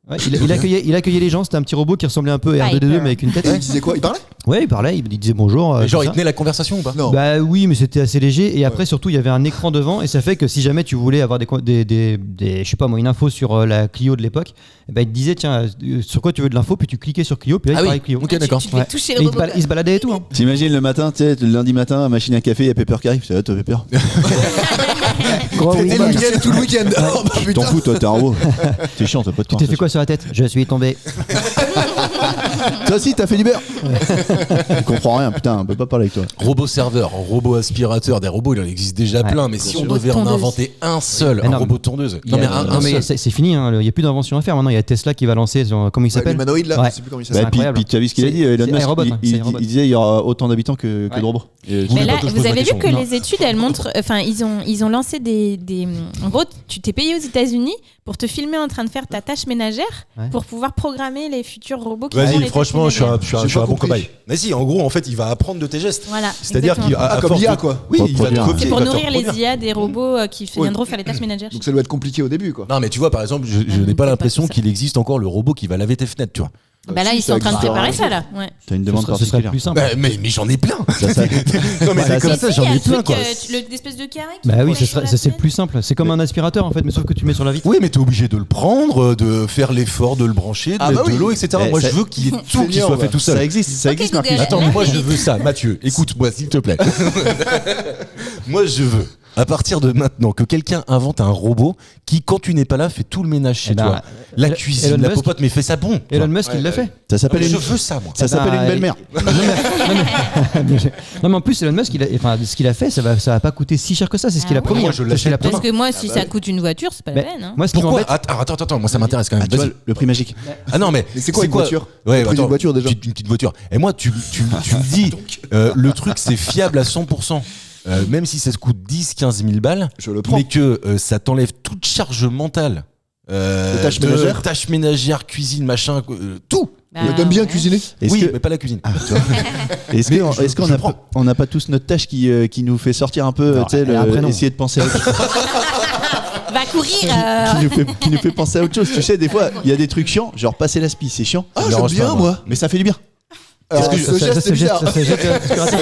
Ouais, il accueillait les gens, c'était un petit robot qui ressemblait un peu à R2D2 mais avec une tête. Et il disait quoi? Il parlait? Ouais, il parlait, il disait bonjour. Genre, tout il ça. tenait la conversation ou pas? Non. Bah oui, mais c'était assez léger. Et après, surtout, il y avait un écran devant. Et ça fait que si jamais tu voulais avoir des je sais pas moi, une info sur la Clio de l'époque, bah, il te disait, tiens, sur quoi tu veux de l'info? Puis tu cliquais sur Clio, puis là, il parlait Clio. Ok, d'accord. Tu devais toucher le Et robot. il se baladait et tout. Hein. T'imagines le matin, tu sais, le lundi matin, machine à café, il y a Pepper qui arrive. C'est là, toi, Pepper. Et le week-end, tout le week-end. Oh, bah, T'en putain. fous, toi, t'es un robot. T'es chiant, t'as pas de Tu t'es fait quoi sur la tête? Je suis tombé. Toi aussi, t'as fait du beurre. Je comprends rien, putain, on peut pas parler avec toi. Robot serveur, robot aspirateur, des robots, il en existe déjà Ouais. plein. Mais si on Robot devait en tondeuse. inventer un seul, Mais un non, robot tondeuse. Il y a- Non, mais un seul. c'est fini, hein, il n'y a plus d'invention à faire. Maintenant, il y a Tesla qui va lancer, comment il Ouais, s'appelle? l'humanoïde là, Ouais. je sais plus comment il Bah, s'appelle. puis, incroyable. puis tu as vu ce qu'il a dit, Elon C'est Musk, iRobot, hein, c'est il iRobot. disait il y aura autant d'habitants que Ouais. de robots. Et- Oui, Mais là, pas que je vous pose la avez vu question. que Non. les études, elles montrent. Enfin, ils ont lancé des. En gros, tu t'es payé aux États-Unis pour te filmer en train de faire ta tâche ménagère Ouais. pour pouvoir programmer les futurs robots qui font Vas-y, les franchement, tâches je suis un, ménagères. je suis un- J'ai je suis pas un bon compris. cobaye. Mais si, en gros, en fait, il va apprendre de tes gestes. Voilà. C'est-à-dire qu'il exactement. Ah, comme l'IA, quoi. Oui, il va te Produire. copier. C'est pour il va te nourrir les reproduire. IA des robots qui viendront faire les tâches ménagères. Donc ça doit être compliqué au début, quoi. Non, mais tu vois, par exemple, je Ah, n'ai pas pas l'impression tout ça. qu'il existe encore le robot qui va laver tes fenêtres, tu vois. Bah là, si, ils ça sont en train de existe. préparer ça là. Ouais. T'as une Ce demande serait le particulière. plus simple. Bah, mais j'en ai plein. Ça- Non, mais ça- comme ça- ça, Si, j'en il y a ai le plein, truc, quoi. l'espèce de carré. qui Bah oui, colle ça sur la c'est le fenêtre. plus simple. C'est comme un aspirateur en fait, mais sauf que tu mets sur la vitre. Oui, mais t'es obligé de le prendre, de faire l'effort, de le brancher, de Ah mettre bah de oui. l'eau, etc. Eh, Moi, ça- je veux qu'il y ait tout qui Seigneur, soit fait ouais. tout seul. Ça existe, Ok, Marcus. Google. Attends, moi je veux ça, Mathieu. Écoute-moi, s'il te plaît. Moi, je veux, à partir de maintenant, que quelqu'un invente un robot qui, quand tu n'es pas là, fait tout le ménage chez Eh ben, toi. La Elon cuisine, la Musk- popote, mais fais ça bon. Elon Musk, il l'a fait. Ça s'appelle Je une, veux ça, moi. ça s'appelle Bah, une belle-mère. Non mais en plus Elon Musk, ce qu'il a fait, ça va pas coûter si cher que ça. C'est ce qu'il a Ah promis. Moi, hein. je C'est l'achète ce qu'il a Parce promis. que moi, si ça coûte une voiture, c'est pas la Mais peine. hein. moi, ce qui Pourquoi m'embête, Attends, moi ça m'intéresse quand même. Ah, tu vois, Vas-y. le prix magique. Ah non, mais Mais c'est quoi une voiture? Ouais, Le prix attends, d'une voiture, déjà. Une petite voiture. Et moi, tu me dis, le truc c'est fiable à 100%. Même si ça se coûte 10-15 000 balles, Je le prends. mais que ça t'enlève toute charge mentale. De tâches ménagères. Cuisine, machin, tout. Bah, Mais t'aimes bien ouais. cuisiner? Est-ce Oui, que- mais pas la cuisine. Est-ce Mais que- est-ce qu'on je a prends. pas- on n'a pas tous notre tâche qui nous fait sortir un peu, Non, tu sais, et après, non. essayer de penser à autre chose, Va courir. qui nous fait penser à autre chose. Tu sais, des fois, il y a des trucs chiants, genre passer la spie, c'est chiant, Ah, me j'aime dérange bien, pas, moi. mais ça fait du bien. Alors, que ce ça geste, se c'est jette, bizarre. ça se jette l'aspirateur.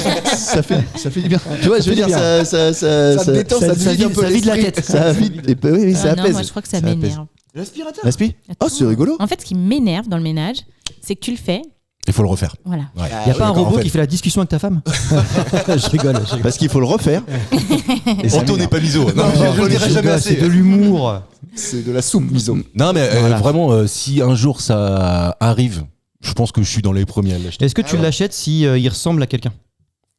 Ça fait du bien. Tu vois, je veux dire, bien. ça te détend, ça te vide un peu ça vide la l'esprit. tête. Ça vide. Et bah oui, ça Ah non, apaise. moi je crois que ça apaise. m'énerve. L'aspirateur? La spie Oh, c'est rigolo. En fait, ce qui m'énerve dans le ménage, c'est que tu le fais. Il faut le refaire. Voilà. Ouais. Y a pas un D'accord, robot en fait. qui fait la discussion avec ta femme? Je rigole. Parce qu'il faut le refaire. Et ça Anto n'est m'énerve. pas miso. Non, je le dirai jamais C'est assez. de l'humour. C'est de la soupe, miso. Non, mais Voilà. vraiment, si un jour ça arrive, je pense que je suis dans les premiers à l'acheter. Est-ce que tu l'achètes si il ressemble à quelqu'un?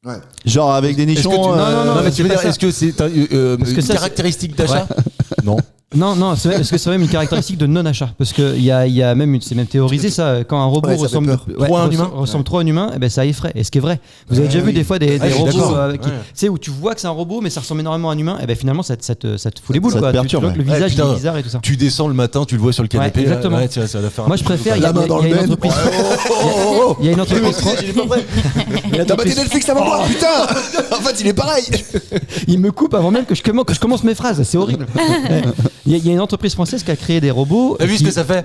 Ouais. Genre avec des Est-ce que nichons. tu... non, mais mais tu c'est veux pas dire, ça. est-ce que c'est Parce que une ça, caractéristique d'achat? Non. Non, c'est parce que c'est même une caractéristique de non-achat. Parce que y a même, c'est même théorisé ça, quand un robot Ouais, ça fait ressemble, peur. trop à un humain. ressemble trop à un humain, et ben ça effraie. Et ce qui est vrai. Vous avez déjà vu des fois des je suis robots d'accord. tu Ouais. sais, où tu vois que c'est un robot, mais ça ressemble énormément à un humain, et ben finalement ça te fout les boules. Ça te quoi. perturbe, Tu vois que le ouais. visage Ouais, putain. il est bizarre et tout ça. Tu descends le matin, tu le vois sur le canapé. Ouais, exactement. Ouais, tiens, ça va faire un Moi je truc. préfère, il y La a main dans il y le a une ben. entreprise. Il y a une entreprise. T'as battu Netflix avant moi, putain. En fait, il est pareil. Il me coupe avant même que je commence mes phrases, c'est horrible. Il y a une entreprise française qui a créé des robots. T'as vu ce que ça fait?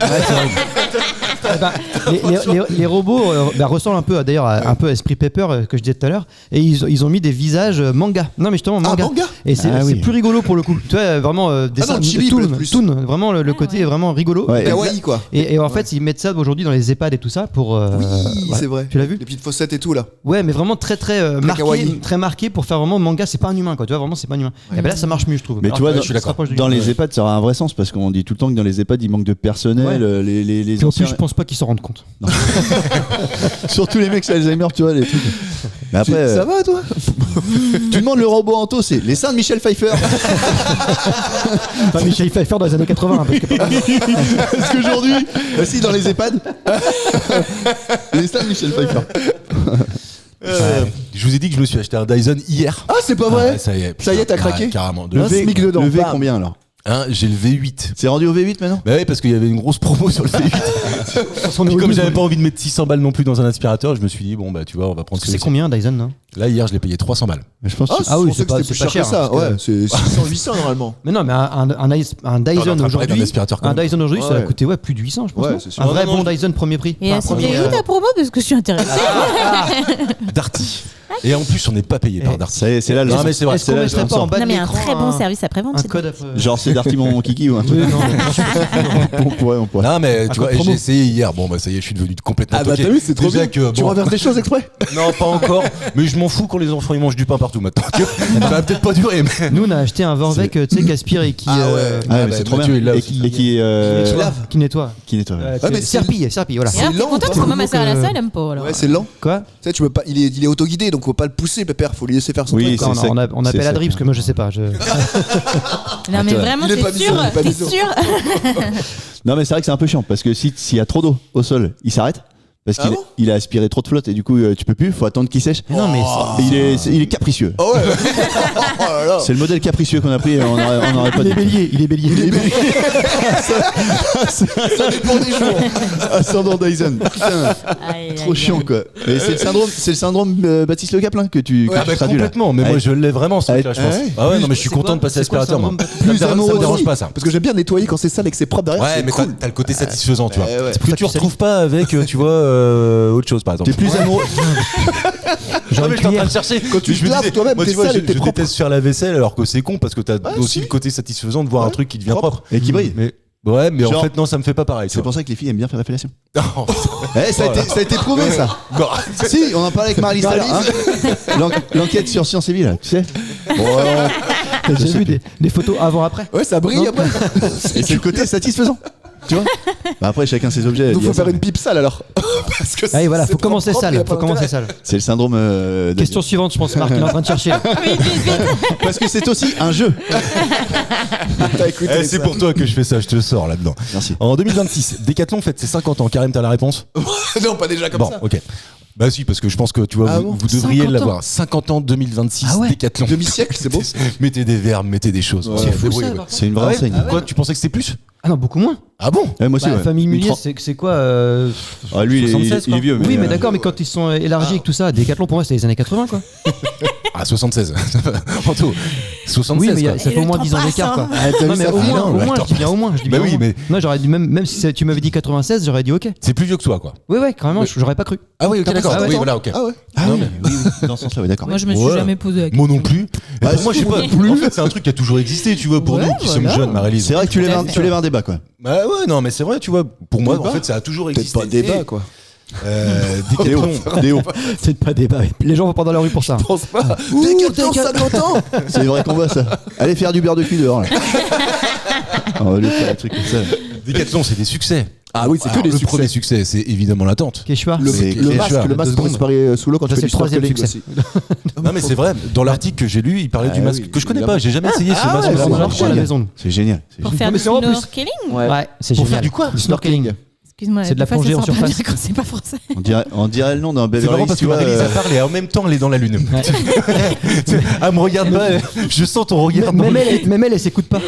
Eh ben, les robots ressemblent un peu d'ailleurs à un peu à Esprit Pepper que je disais tout à l'heure, et ils ont mis des visages manga. Non mais justement manga. manga. Et c'est Ah oui. plus rigolo pour le coup. Tu vois vraiment dessin non, chibi, toon, peut-être plus. toon, vraiment le côté est vraiment rigolo. Ouais. Kawaii, quoi. Et en fait ils mettent ça aujourd'hui dans les EHPAD et tout ça pour. Oui, voilà. c'est vrai. Tu l'as vu? Les petites fossettes et tout, là. Ouais, mais vraiment très kawaii. marqué pour faire vraiment manga. C'est pas un humain quoi. Tu vois vraiment c'est pas un humain. Et ben là ça marche mieux je trouve. Mais Alors tu vois, que dans, je suis d'accord. dans les EHPAD, ça aura un vrai sens parce qu'on dit tout le temps que dans les EHPAD, il manque de personnel. Ouais. Les Et en anciens, plus je pense pas qu'ils s'en rendent compte. surtout les mecs sur Alzheimer, tu vois, les trucs. Mais après, Ça va, toi? Tu demandes le robot Anto, c'est les seins de Michel Pfeiffer. Enfin, Michel Pfeiffer dans les années 80. Parce que Parce qu'aujourd'hui, aussi dans les EHPAD, les seins de Michel Pfeiffer. Je vous ai dit que je me suis acheté un Dyson hier. Ah, c'est pas vrai. Ouais, ça y est, Ça y est, t'as craqué. Carrément. Le V, SMIC dedans, le V bam. combien alors? Hein, j'ai le V8. C'est rendu au V8 maintenant? Bah oui, parce qu'il y avait une grosse promo sur le V8. Puis comme j'avais pas envie de mettre 600 balles non plus dans un aspirateur, je me suis dit, bon, bah tu vois, on va prendre c'est combien Dyson non Là, hier, je l'ai payé 300 balles. Je pense Ah, que Ah oui, je pensais c'est que pas- c'était plus c'est pas cher que cher, ça. hein, parce Ouais, que- c'est 600-800 normalement. Mais non, mais un Dyson On est en train de parler aujourd'hui, d'un aspirateur quand un même. Dyson aujourd'hui, ça a Ouais. coûté plus de 800, je pense. Ouais, non c'est sûr. Un vrai Non, non, bon Dyson premier prix. Et Enfin, c'était où ta promo parce que je suis intéressée. Darty. Et en plus, on n'est pas payé par Darty. ça y est, c'est là le. Non, mais c'est vrai. Est-ce qu'on là, mettrait je pas en bas Non de mais un l'écran très bon service après-vente. un c'est code après. Genre c'est Darty mon kiki ou un truc. Oui, non, On pourrait. Non, mais tu vois, code promo. j'ai essayé hier. Bon, bah ça y est, je suis devenu complètement Ah bah toqué. t'as vu, c'est trop Déjà bien. que, Tu bon, renverses des choses exprès. Non, pas encore. Mais je m'en fous quand les enfants ils mangent du pain partout maintenant. Ça va peut-être pas durer, mais. Nous, on a acheté un Vorvec, tu sais, qui aspire et qui. Ah, mais bah, c'est trop Mathieu, bien. il l'a Et aussi. qui nettoie. qui nettoie. mais Serpille, voilà. Et alors, t'es lent, content parce toi. que moi ma soeur à la Donc, salle elle aime pas alors. Ouais, c'est lent. Quoi Tu sais, tu peux pas. Il est autoguidé, donc faut pas le pousser, pépère. Faut lui laisser faire son Oui, truc. c'est ça. On c'est appelle ça. Adri parce que moi je sais pas. Non mais vraiment Il est pas t'es sûr, bizarre, il est pas t'es bizarre. sûr. Non mais c'est vrai que c'est un peu chiant parce que s'il y a trop d'eau au sol, il s'arrête parce Ah qu'il bon il a aspiré trop de flotte et du coup tu peux plus, faut attendre qu'il sèche. Non mais Et il est capricieux. Oh ouais. Oh là là. C'est le modèle capricieux qu'on a pris, on aurait pas il est dit. bélier, il est bélier. Ça dépend des jours. Ascendant Dyson. Putain, Aïe, trop aïe, chiant aïe. quoi. Et c'est le syndrome Baptiste Le Caplin que tu Ouais, que tu Bah, traduis là. complètement, mais moi Ouais. je l'ai vraiment ce truc-là, je pense. ouais. Ah ouais, non, mais je suis C'est content quoi de passer à C'est quoi l'aspirateur, le moi. syndrome Plus Ça me amoureux dérange aussi. pas ça. Parce que j'aime bien nettoyer quand c'est sale et que c'est propre derrière. Ouais, c'est mais cool. t'as le côté satisfaisant, tu vois. Ouais, ouais. C'est pour ça que tu retrouves pas avec, tu vois, autre chose par exemple. T'es plus amoureux. Non, mais je suis en train de chercher. Quand tu Je me te laves disais, toi-même, moi, t'es tu vois, sale je et t'es propre. déteste faire la vaisselle alors que c'est con parce que t'as aussi si. le côté satisfaisant de voir un truc qui devient propre. Et qui brille. Mais ouais, mais en Genre- fait non, ça me fait pas pareil. tu C'est vois. pour ça que les filles aiment bien faire la fellation. Non. Ça a été prouvé ça. Non. Si, on en parlait avec Marie Stella. L'enquête sur Sciences et Vie là, tu sais. Bon, T'as déjà vu des photos avant-après Ouais, ça brille après. et c'est le côté satisfaisant. Tu vois. Bah après chacun ses objets. Donc il y a faut faire ça. une pipe sale alors. Parce que Allez voilà, c'est faut commencer propre, il y sale, a pas faut commencer d'intérêt. sale. C'est le syndrome. de- Question suivante, je pense Marc, il est en train de chercher. Parce que c'est aussi un jeu. T'as écouté Eh, c'est ça. pour toi que je fais ça, je te sors là-dedans. Merci. En 2026, Decathlon fête ses 50 ans. Karim, t'as la réponse? Non, pas déjà comme Bon, ça. ok. Bah si, parce que je pense que tu vois, Ah vous, bon vous devriez 50 ans. l'avoir. 50 ans 2026, Ah ouais. Decathlon. Demi-siècle, c'est beau. Mettez des verbes, mettez des choses. Ouais. C'est fou, ça, ça. par C'est une Ah vraie ouais enseigne. Quoi, tu pensais que c'était plus? Ah non, beaucoup moins. Ah bon? Ouais, moi aussi. Bah, ouais. Famille Une Munier, tran- c'est quoi Ah, lui, il est 76, il est vieux. Oui, mais euh, d'accord, mais quand ils sont élargis et tout ça, Decathlon pour moi c'est les années 80 quoi. Ah, 76. Anto, 76. Oui, mais quoi. ça fait au moins 10 ans d'écart quoi. Ah, t'as Non vu mais ça au moins, non, au mais moins, attends. je dis bien au moins, je dis Bah bien oui, au moins. mais- Non, j'aurais dit même si tu m'avais dit 96, j'aurais dit OK. C'est plus vieux que toi, quoi. Oui, ouais, carrément, j'aurais pas cru. Ah oui, ok, T'as d'accord. pas ça, Oui, ouais. voilà, ok. Ah ouais. Ah Non, oui, mais- oui, oui, dans ce sens-là, oui, d'accord. Moi je me suis Ouais. jamais posé la question. Moi non plus. Et pour moi, je sais pas. En fait, c'est un truc qui a toujours existé, tu vois, pour Ouais, nous qui sommes voilà. jeunes, Marie-Lise. C'est vrai que tu lèves un débat, quoi. Bah ouais, non, mais c'est vrai, tu vois. Pour moi, en Débat fait, ça a toujours Peut-être existé. pas débat Et, quoi. Déo. Decathlon. Déo. C'est pas débat. Les gens vont pas dans la rue pour ça. Je pense pas. Décathlon, 50 ans. C'est vrai qu'on voit ça. Allez faire du beurre de cul dehors, là. On va lui faire un truc comme ça. Decathlon, c'est des succès. Ah oui, c'est que Alors, des le succès. premier succès, c'est évidemment la tente. Quechua. Le C'est masque pour disparaître sous l'eau quand Ça, tu fais c'est du le troisième snorkeling succès. aussi. Non, mais c'est vrai. Dans l'article que j'ai lu, il parlait du Ah masque oui, que je connais évidemment. pas. J'ai jamais essayé ce Ah masque. ouais, On ça en marche reçoit à la bien. maison. C'est génial. c'est Pour génial. faire mais du c'est en plus. snorkeling. Ouais, c'est Pour faire génial. du quoi? Du snorkeling. Excuse-moi, C'est de la des fois, plongée ça en sent pas surface. bien quand c'est pas français. On dirait le nom d'un C'est Beverly marrant Hills, parce tu que vois. Marie-Lise a parlé et en même temps elle est dans la lune. Elle me regarde pas, je sens ton regard. dans Même le- elle s'écoute pas.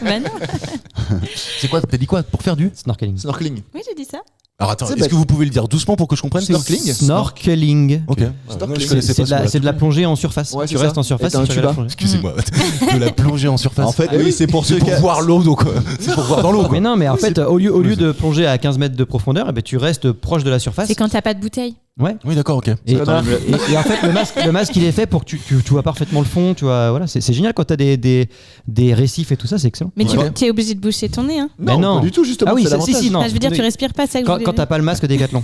Bah non. C'est quoi? T'as dit quoi? Pour faire du? Snorkeling. Snorkeling. Oui, j'ai dit ça. Alors attends, C'est est-ce bête. que vous pouvez le dire doucement pour que je comprenne? Snorkeling. Snorkeling. Ok. Snorkeling. Je connaissais pas ce mot-là. C'est de la plongée en surface. Ouais, Tu c'est restes ça. en surface Et t'as et tu un regardes la tuba. plongée. Excusez-moi, de la plongée en surface. En fait, Ah oui, oui, c'est pour ceux c'est qui. pour voir l'eau, donc c'est pour voir dans l'eau. Mais quoi. non, mais en fait, au lieu de plonger à 15 mètres de profondeur, eh ben, tu restes proche de la surface. C'est quand t'as pas de bouteille. Ouais. Oui, d'accord, ok. Et, Attends, et en fait, le masque, il est fait pour que tu vois parfaitement le fond. Tu vois, voilà, c'est génial quand t'as des récifs et tout ça, c'est excellent. Mais Ouais. tu es obligé de boucher ton nez. Hein. Mais non. pas du tout, justement. Ah oui, c'est ça, si, l'avantage. si, non. Enfin, je veux dire, tu respires pas, c'est ça que je Quand voulais quand dire. t'as pas le masque Décathlon.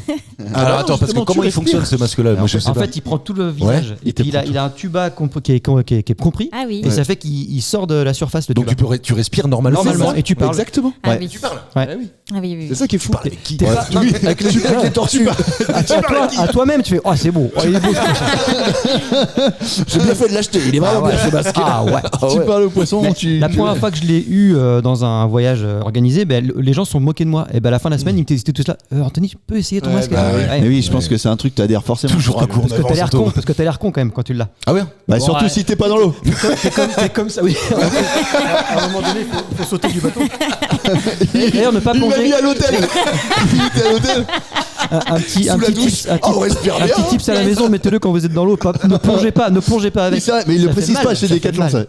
Alors attends, parce que justement, comment tu il fonctionne ce masque-là? Moi je sais En pas. fait, il prend tout le visage et puis il a un tuba qui est compris. Ah oui. Et ça fait qu'il sort de la surface le Donc tuba. tu respires normalement. Normalement, et tu parles. Exactement. Ah Ouais. oui. Tu parles. Ouais. Ah oui, oui, C'est oui. ça qui est fou. Parle avec qui? T'es pas- non, Avec les tortues. à à toi-même, tu fais oh c'est beau, oh, il est beau. J'ai bien fait de l'acheter, il est vraiment bien ce masque. Ah ouais. Tu parles au poisson, La première fois que je l'ai eu dans un voyage organisé, les gens se sont moqués de moi. Et à la fin de la semaine, ils étaient tous là. Anthony, tu peux essayer ton masque. Mais oui, je pense que c'est un truc que t'adhères forcément. Toujours un cours Parce que t'as l'air con, parce que t'as l'air con quand même quand tu l'as. Ah ouais. Bah surtout si t'es pas dans l'eau. T'es comme ça, oui. À un moment donné, il faut sauter du bateau. D'ailleurs, ne pas Il m'a plonger. mis à l'hôtel. Il était à l'hôtel. Un petit Sous la douche. tips, On respire un bien. petit tips à la maison, mettez-le quand vous êtes dans l'eau. Ne plongez pas Mais avec. c'est vrai, mais ils le Ça fait précisent mal, pas chez ça fait Decathlon mal. ça.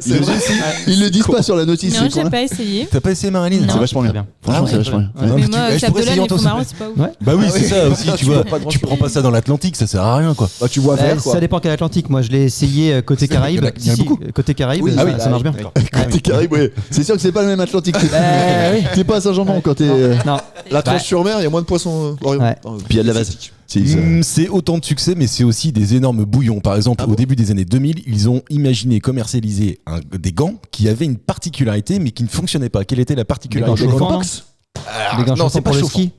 Ils le disent pas sur la notice. Non, c'est con, j'ai là. pas essayé. T'as pas essayé Marilyn? Non. C'est vachement Très bien. bien. Franchement, c'est vachement bien. Non, Mais mais moi, je Cap pourrais de essayer en l'Ain, ton les fous marrants, c'est pas ouf. Ouais. Bah oui, c'est ça aussi, tu vois. pas grand Tu prends pas ça dans l'Atlantique, ça sert à rien quoi. Bah, tu vois faire quoi. Ça dépend quel Atlantique. Moi, je l'ai essayé côté Caraïbes. Il y en a beaucoup. Côté Caraïbes, Oui, ça marche bien. Côté Caraïbes, ouais. C'est sûr que c'est pas le même Atlantique. Oui. T'es pas à Saint-Jean-Mont quand t'es. Non. La Tranche-sur-Mer, il y a moins de poissons. Ouais. Puis il y a de la base. C'est autant de succès, mais c'est aussi des énormes bouillons. Par exemple, au début des années 2000, ils ont imaginé commercialiser des gants qui avaient une particularité, mais qui ne fonctionnaient pas. Quelle était la particularité Des gants chauffants, non box. Des gants non, c'est chauffants pas pour le chauffant. ski.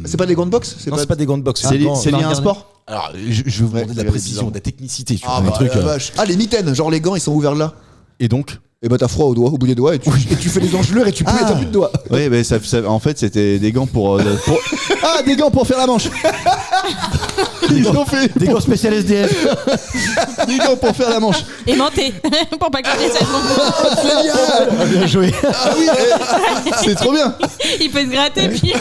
C'est pas des gants de boxe. Non, c'est pas des gants de boxe. C'est des gants- lié à un sport. Alors, je vais vous demander de la c'est précision, bizarre. de la technicité sur Ah un bah truc. la vache. Ah les mitaines, genre les gants ils sont ouverts là. Et donc, Et bah t'as froid au bout des doigts et tu fais des engelures et tu plies et t'as plus de doigts. Oui, mais en fait, c'était des gants pour. Ah, des gants pour faire la manche. Ils ont fait Des gants spécial SDF. des gants pour faire la manche. Aimanté, pour pas que ça tombe. Génial. Bien joué. Ah oui, C'est trop bien. Il peut se gratter, puis.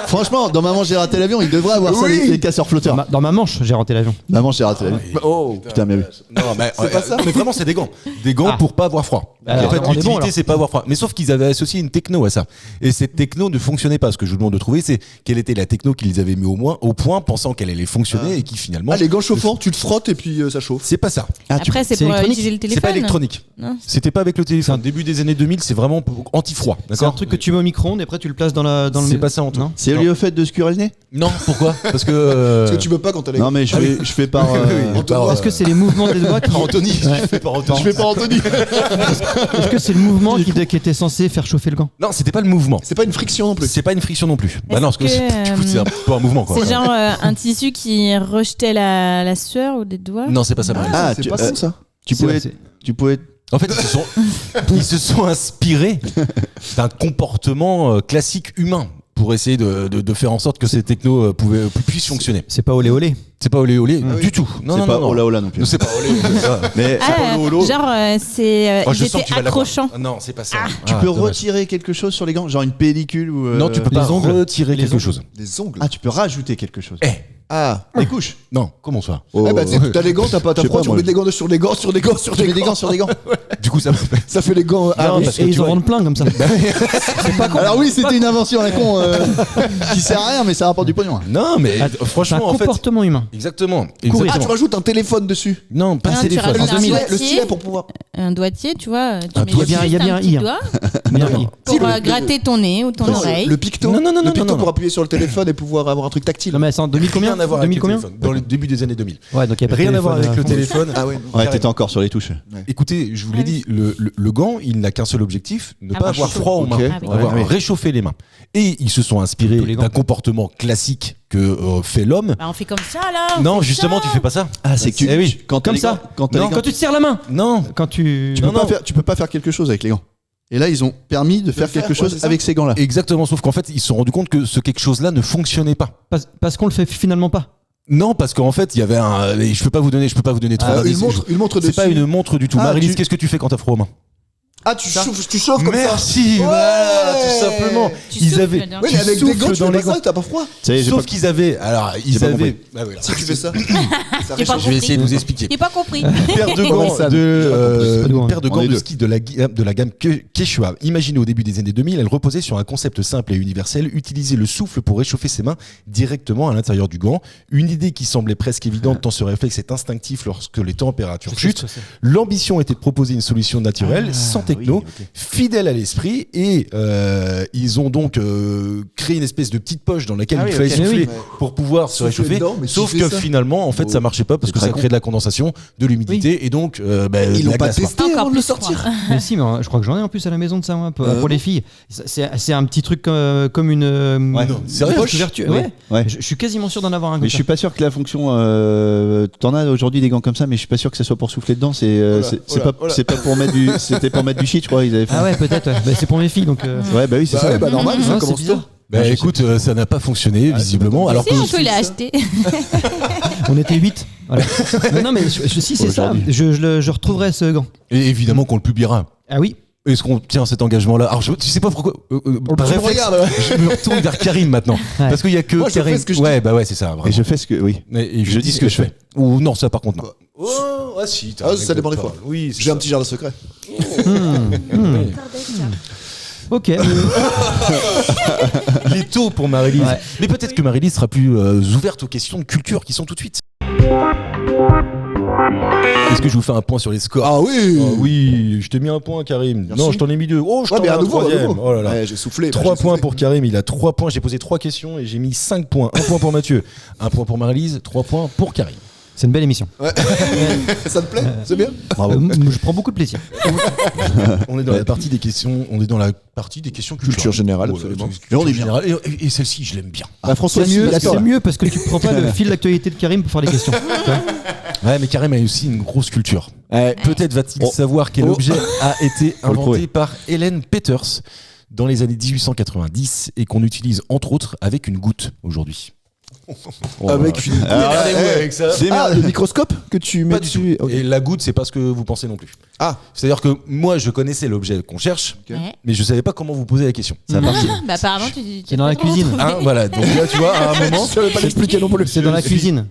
Franchement, dans Maman, j'ai raté l'avion, il devrait avoir ça, Oui. les casseurs flotteurs. Dans ma manche, j'ai renté l'avion. Maman, j'ai raté l'avion. Oh. Putain, bien vu. non, mais, pas ça. mais vraiment, c'est des gants. Des gants Ah. pour pas avoir froid. Alors, en fait, on est bon, l'utilité, alors. c'est pas avoir froid. Mais sauf qu'ils avaient associé une techno à ça. Et cette techno ne fonctionnait pas. Ce que je vous demande de trouver, c'est quelle était la techno qu'ils avaient mis au point, pensant qu'elle allait fonctionner et qui finalement. Ah les gants chauffants, tu te frottes et puis ça chauffe. C'est pas ça. Après, c'est c'est pour électronique. utiliser le téléphone. C'est pas électronique. Non. C'était pas avec le téléphone. Début des années 2000, c'est vraiment anti-froid. C'est un D'accord. truc que tu mets au micro-ondes et après tu le places dans le. C'est pas ça, Antoine. Non. C'est lié au fait de se curer le nez? Non, pourquoi? Parce que. Parce que tu peux pas quand t'as les Non, gants. mais je fais par. Antoine, Est-ce que c'est les mouvements des doigts qui. Par Anthony, je fais par Anthony. Je fais pas Anthony. Est-ce que c'est le mouvement qui était censé faire chauffer le gant? Non, c'était pas le mouvement. C'est pas une friction non plus. C'est pas une friction non plus. Bah Est-ce non, parce que que, du coup, c'est un peu un mouvement quoi. C'est genre un tissu qui rejetait la sueur ou des doigts. Non, c'est pas ça, Marie. Ah, c'est pas con ça. tu C'est vrai, pouvais. En fait, ils se sont inspirés d'un comportement classique humain pour essayer de faire en sorte que ces technos puissent fonctionner. C'est pas olé olé. C'est pas olé olé oui. du tout. Non, C'est non, pas non. Ola Ola non plus. Non, c'est pas olé olé. ça. Mais Ah, pas le holo. genre, Oh, ils je sens que étaient tu vas l'avoir. accrochants. Ah, non, c'est pas ça. tu Ah, peux dommage. retirer quelque chose sur les gants, genre une pellicule ou. Non, tu peux les pas ongles. retirer quelque chose. Des ongles. Ah, tu peux rajouter quelque chose. Ah. Des couches. Non, comment ça? Oh. Eh bah t'as les gants, t'as Je sais froid, pas, tu moi. mets des gants sur des gants sur des gants sur Tu des mets des gants. gants sur des gants. Du coup, ça m'appelle. Ça fait les gants. Ah, Non, oui. parce que Et tu ils en vois- vendent plein comme ça. Alors oui, c'était une invention à la con qui sert à rien, mais ça rapporte du pognon. Non, mais C'est un franchement, en fait. comportement humain. Exactement. Ah, Exactement. tu rajoutes un téléphone dessus. Non, pas Ah, le tu téléphone. rajoutes En un 2000. doigt. Le stylet pour pouvoir. Un doigtier, tu vois. Tu Un mets doigtier. juste Il y a bien un un petit i, hein. doigt Non, non. pour Si, le- gratter ton nez ou ton oreille. Le picto. Non, non, non, Le non, picto non, pour non. appuyer sur le téléphone et pouvoir avoir un truc tactile. Non mais c'est en 2000 combien Rien à voir avec 2000 le combien téléphone. Dans le début des années 2000. Ouais, donc il y a pas de Rien à voir avec téléphone, le téléphone. Ah ouais. Ouais, t'étais encore sur les touches. Écoutez, je vous l'ai dit, le gant, il n'a qu'un seul objectif, ne pas Avoir avoir chaud. froid aux mains, Ok. Ah oui. avoir Ouais. réchauffé les mains. Et ils se sont inspirés Tous les gants. d'un comportement classique que fait l'homme. Bah, on fait comme ça là. Non, on fait justement, ça. tu fais pas ça. Ah, c'est que tu. Eh oui. Quand t'as Comme les ça. gants- Quand t'as Non. les gants- Quand tu te serres la main. Non. Quand tu. tu peux pas faire quelque chose avec les gants. Et là, ils ont permis de faire faire, quelque ouais, chose c'est ça. avec ces gants-là. Exactement, sauf qu'en fait, ils se sont rendus compte que ce quelque chose-là ne fonctionnait pas. Parce qu'on le fait finalement pas. Non, parce qu'en fait, il y avait un. Je peux pas vous donner trop d'indices. Une montre C'est dessus. pas une montre du tout. Ah, Marie-Lise, tu- qu'est-ce que tu fais quand t'as froid aux mains? Ah, tu chauffes comme ça. Merci, Ouais. voilà, tout simplement. Tu Ils souffles, avaient. là, Oui, tu mais avec des souffles gants, tu dans fais les pas ça, gants. t'as pas froid. Ça y est, j'ai Sauf pas- qu'ils avaient. Alors, ils pas avaient. compris. Ah, voilà. Si tu fais ça. Ça J'ai pas Je vais essayer de vous expliquer. J'ai pas compris. Une paire de gants Orelsan. une paire de On gants est de deux. ski de la gamme Quechua. Imaginée au début des années 2000, elle reposait sur un concept simple et universel, utiliser le souffle pour réchauffer ses mains directement à l'intérieur du gant. Une idée qui semblait presque évidente tant ce réflexe est instinctif lorsque les températures chutent. L'ambition était de proposer une solution naturelle, sans techno, fidèle à l'esprit, et ils ont donc créé une espèce de petite poche dans laquelle il fallait souffler pour pouvoir se réchauffer. Sauf que finalement, en fait, ça marchait pas parce que ça crée de la condensation, de l'humidité, et donc ils l'ont pas testé Encore avant de plus le sortir. Mais si, mais je crois que j'en ai en plus à la maison de ça, moi, pour les filles. C'est un petit truc comme une sérieux, poche ouverture. Ouais. Je suis quasiment sûr d'en avoir un. Mais je suis pas sûr que la fonction. T'en as aujourd'hui des gants comme ça, mais je suis pas sûr que ça soit pour souffler dedans. C'est pas pour mettre du. C'était pour mettre du shit, je crois. Ils avaient fait. Ah ouais, peut-être. Ouais. Bah, c'est pour mes filles, donc. Ouais, bah oui, c'est ça. Bah normal, ça c'est commence tôt. bizarre. Bah écoute, ça n'a pas fonctionné visiblement. Alors Si, Anto, il a acheté. On était 8. Voilà. Non, mais si, c'est ça. Je retrouverai ce gant. Et évidemment qu'on le publiera. Ah oui. Est-ce qu'on tient cet engagement-là? Alors, tu sais pas pourquoi. Par réflexe, regarde. je me retourne vers Karim maintenant. Ouais. Parce qu'il y a que Moi, je Karim. fais ce que je Ouais, bah ouais, c'est ça. Vraiment. Et je fais ce que. Oui. Et je dis ce que je fais. Ou non, ça par contre, non. Oh, ah si. Ça dépend des fois. Oui, J'ai un petit jardin secret. Ok. Il est tôt pour Marie-Lise. Ouais. Mais peut-être que Marie-Lise sera plus ouverte aux questions de culture qui sont tout de suite. Est-ce que je vous fais un point sur les scores? Ah oui. Oh oui, je t'ai mis un point, Karim. Merci. Non, je t'en ai mis 2. Oh, je t'en ai à un nouveau, troisième. à nouveau. Oh là là. Ouais, j'ai soufflé. 3 points pour Karim, il a 3 points. J'ai posé 3 questions et j'ai mis 5 points. 1 point pour Mathieu, 1 point pour Marie-Lise, 3 points pour Karim. C'est une belle émission. Ça te plaît? C'est bien? Bravo. Je prends beaucoup de plaisir. On est dans la partie des questions. On est dans la partie des questions Culture générale, Voilà, absolument. culture Et on est bien. générale. Et celle-ci, je l'aime bien. François, C'est mieux parce que tu prends pas le fil d'actualité de Karim pour faire les questions. Ouais, mais Karim a aussi une grosse culture. Peut-être va-t-il savoir quel objet a été Faut le inventé prouver. par Helen Peters dans les années 1890 et qu'on utilise entre autres avec une goutte aujourd'hui. Avec une. avec ça. Le microscope que tu mets Pas du tout. dessus. Ok. Et la goutte, c'est pas ce que vous pensez non plus. Ah. C'est-à-dire que moi, je connaissais l'objet qu'on cherche, Ouais. mais je savais pas comment vous poser la question. Bah apparemment, tu C'est dans la cuisine. Hein, voilà. Donc là, tu vois, à un moment, Je savais pas l'expliquer non plus. C'est dans la cuisine.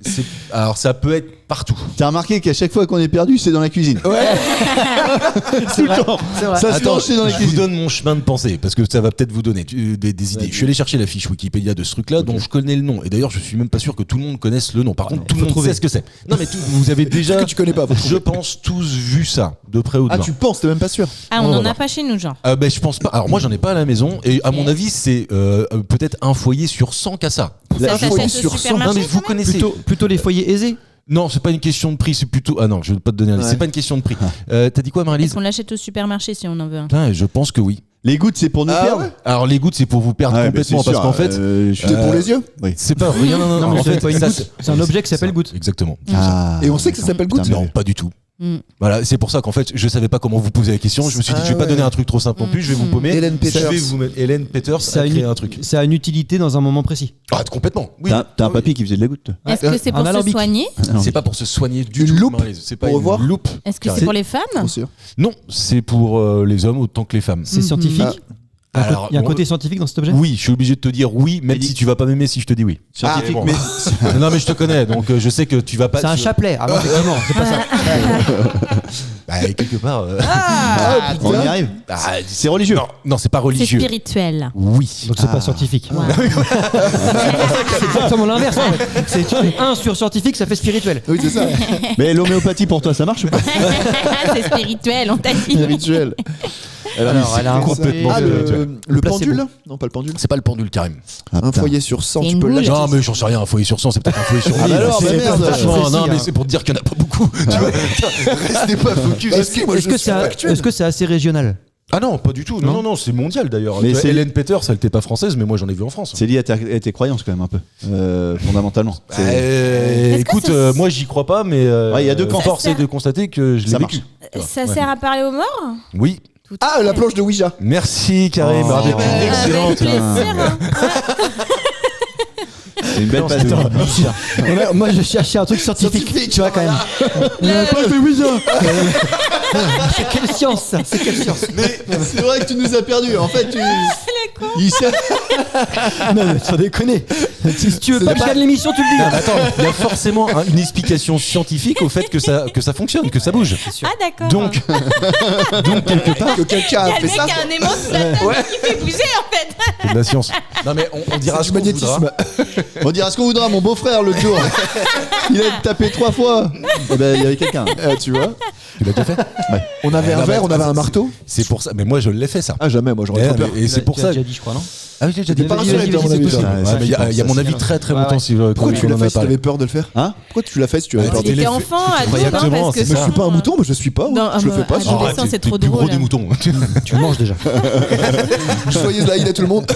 alors ça peut être partout. T'as remarqué qu'à chaque fois qu'on est perdu, c'est dans la cuisine. Ouais. Tout le temps. Ça se Attends, lance, c'est dans la je vous cuisine. donne mon chemin de pensée parce que ça va peut-être vous donner des idées. Je suis allé chercher la fiche Wikipédia de ce truc-là dont je connais le nom. Et d'ailleurs, je suis même pas sûr que tout le monde connaisse le nom. Par contre, tout le monde sait ce que c'est. Non, mais vous avez déjà, que tu connais pas, faut je pense, tous vu ça de près ou de Ah, loin. tu penses, t'es même pas sûr? Ah, On on va en a voir. pas chez nous, genre. Ben, je pense pas. Alors moi, j'en ai pas à la maison. Et à mon avis, c'est peut-être un foyer sur 100 qu'à ça. Ça foyer s'achète sur au 100. supermarché. Non, mais vous quand même connaissez. Plutôt les foyers aisés. Non, c'est pas une question de prix, c'est plutôt. Ah non, je vais pas te donner un. Ouais. C'est pas une question de prix. T'as dit quoi, Est-ce Marie-Lise? qu'on l'achète au supermarché si on en veut un? Putain, je pense que oui. Les gouttes, c'est pour nous Ah perdre. ouais. Alors les gouttes, c'est pour vous perdre Ouais, complètement mais c'est parce sûr, qu'en fait, C'est pour les yeux? c'est pas rien. Non, mais en c'est fait, pas une ça, goutte, c'est un objet qui s'appelle ça, goutte. Exactement. Ah. Et on sait que ça s'appelle goutte? Non, pas du tout. Mm. Voilà, c'est pour ça qu'en fait, je savais pas comment vous poser la question. Je me suis dit, je vais pas donner un truc trop simple non plus. Je vais vous paumer. Hélène Peters. Je vais vous mettre Hélène Peters a créé un truc. Ça a une utilité dans un moment précis. Ah, complètement. Oui. T'as un papy qui faisait de la goutte, toi. Est-ce que c'est Un pour se alambic. soigner? C'est pas pour se soigner du Une tout. loupe Marie-Lise. C'est pas pour une revoir loupe. Est-ce que c'est Carrément. pour les femmes? Trop sûr. Non, c'est pour les hommes autant que les femmes. C'est scientifique. Alors, Il y a un bon, côté scientifique dans cet objet. Oui, je suis obligé de te dire oui, même si tu vas pas m'aimer si je te dis oui. Scientifique, bon. mais. Non, mais je te connais, donc je sais que tu vas pas. C'est un chapelet. Ah non, effectivement, c'est pas ça. Bah, quelque part. On y arrive. C'est religieux. Non, c'est pas C'est religieux. spirituel. Oui. Donc c'est pas scientifique. Ouais. C'est exactement l'inverse. En fait. C'est tu fais 1 sur scientifique, ça fait spirituel. Oui, c'est ça. Mais l'homéopathie pour toi, ça marche ou pas? C'est spirituel, on t'a dit. Spirituel. Alors, elle a complètement Ah, spirituel. le placebo. pendule là? Non, pas le pendule. C'est pas le pendule, Karim. Un foyer sur 100, C'est tu une peux boule. l'acheter. Non, mais j'en sais rien, un foyer sur 100, c'est peut-être un foyer sur 1000. bah alors, bah C'est merde, franchement, précis, non, mais hein. c'est pour te dire qu'il n'y en a pas beaucoup. Tu vois, restez pas focus. Est-ce que c'est assez régional? Ah non, pas du tout. Non, non, c'est mondial d'ailleurs. Mais Tu vois, c'est- Hélène Peters, elle n'était pas française, mais moi j'en ai vu en France. C'est lié à tes croyances quand même un peu, fondamentalement. Écoute, que ça- moi j'y crois pas, mais Ouais, il y a deux camps. force est de constater que je l'ai Ça vécu. Ça sert à parler aux morts? Oui. Tout à Ah, fait. la planche de Ouija. Merci Karim. Oh. Avec Ouais. excellente. Avec plaisir. Hein. C'est une belle passe de Moi je cherchais un truc scientifique. Tu vois quand même. C'est quelle science ça? C'est quelle science? Mais c'est vrai que tu nous as perdus. En fait, Il sait- Non, mais sans déconner. Si tu veux pas que je gagne l'émission, tu le dis. Non, mais attends, il y a forcément une explication scientifique au fait que ça fonctionne, que ça bouge. Ah, d'accord. Donc quelque part, Que quelqu'un il y a a le fait mec ça. qui a un aimant sous la table qui fait bouger en fait. c'est de la science. Non mais on dira C'est ce du qu'on voudra. magnétisme. On dira ce qu'on voudra, mon beau-frère, l'autre jour. Il a tapé 3 fois. Eh ben, il y avait quelqu'un. Tu vois. Tu l'as déjà fait. On avait un non, verre, mais on avait un c'est- marteau. C'est pour ça. Mais moi je l'ai fait ça. Ah, jamais, moi j'aurais Et, trop peur. et c'est pour ça. déjà dit, je crois, non? Ah oui, j'ai déjà dit. Pas Vas-y, rassuré, vas-y, à mon vas-y, avis, c'est toi. possible. Ouais, mais il y a, je à mon pense, avis c'est très très ouais, longtemps ouais. si Pourquoi tu l'as en fait a si t'avais parlé. peur de le faire? Hein? Pourquoi tu l'as fait si tu avais peur de Il le était faire? enfant, ado, non, Exactement, parce que c'est Mais je suis pas un mouton, mais je suis pas. Non, Je le fais pas. adolescent, sinon. c'est trop plus gros drôle. des moutons. Tu le manges déjà. Soyez là, il a tout le monde.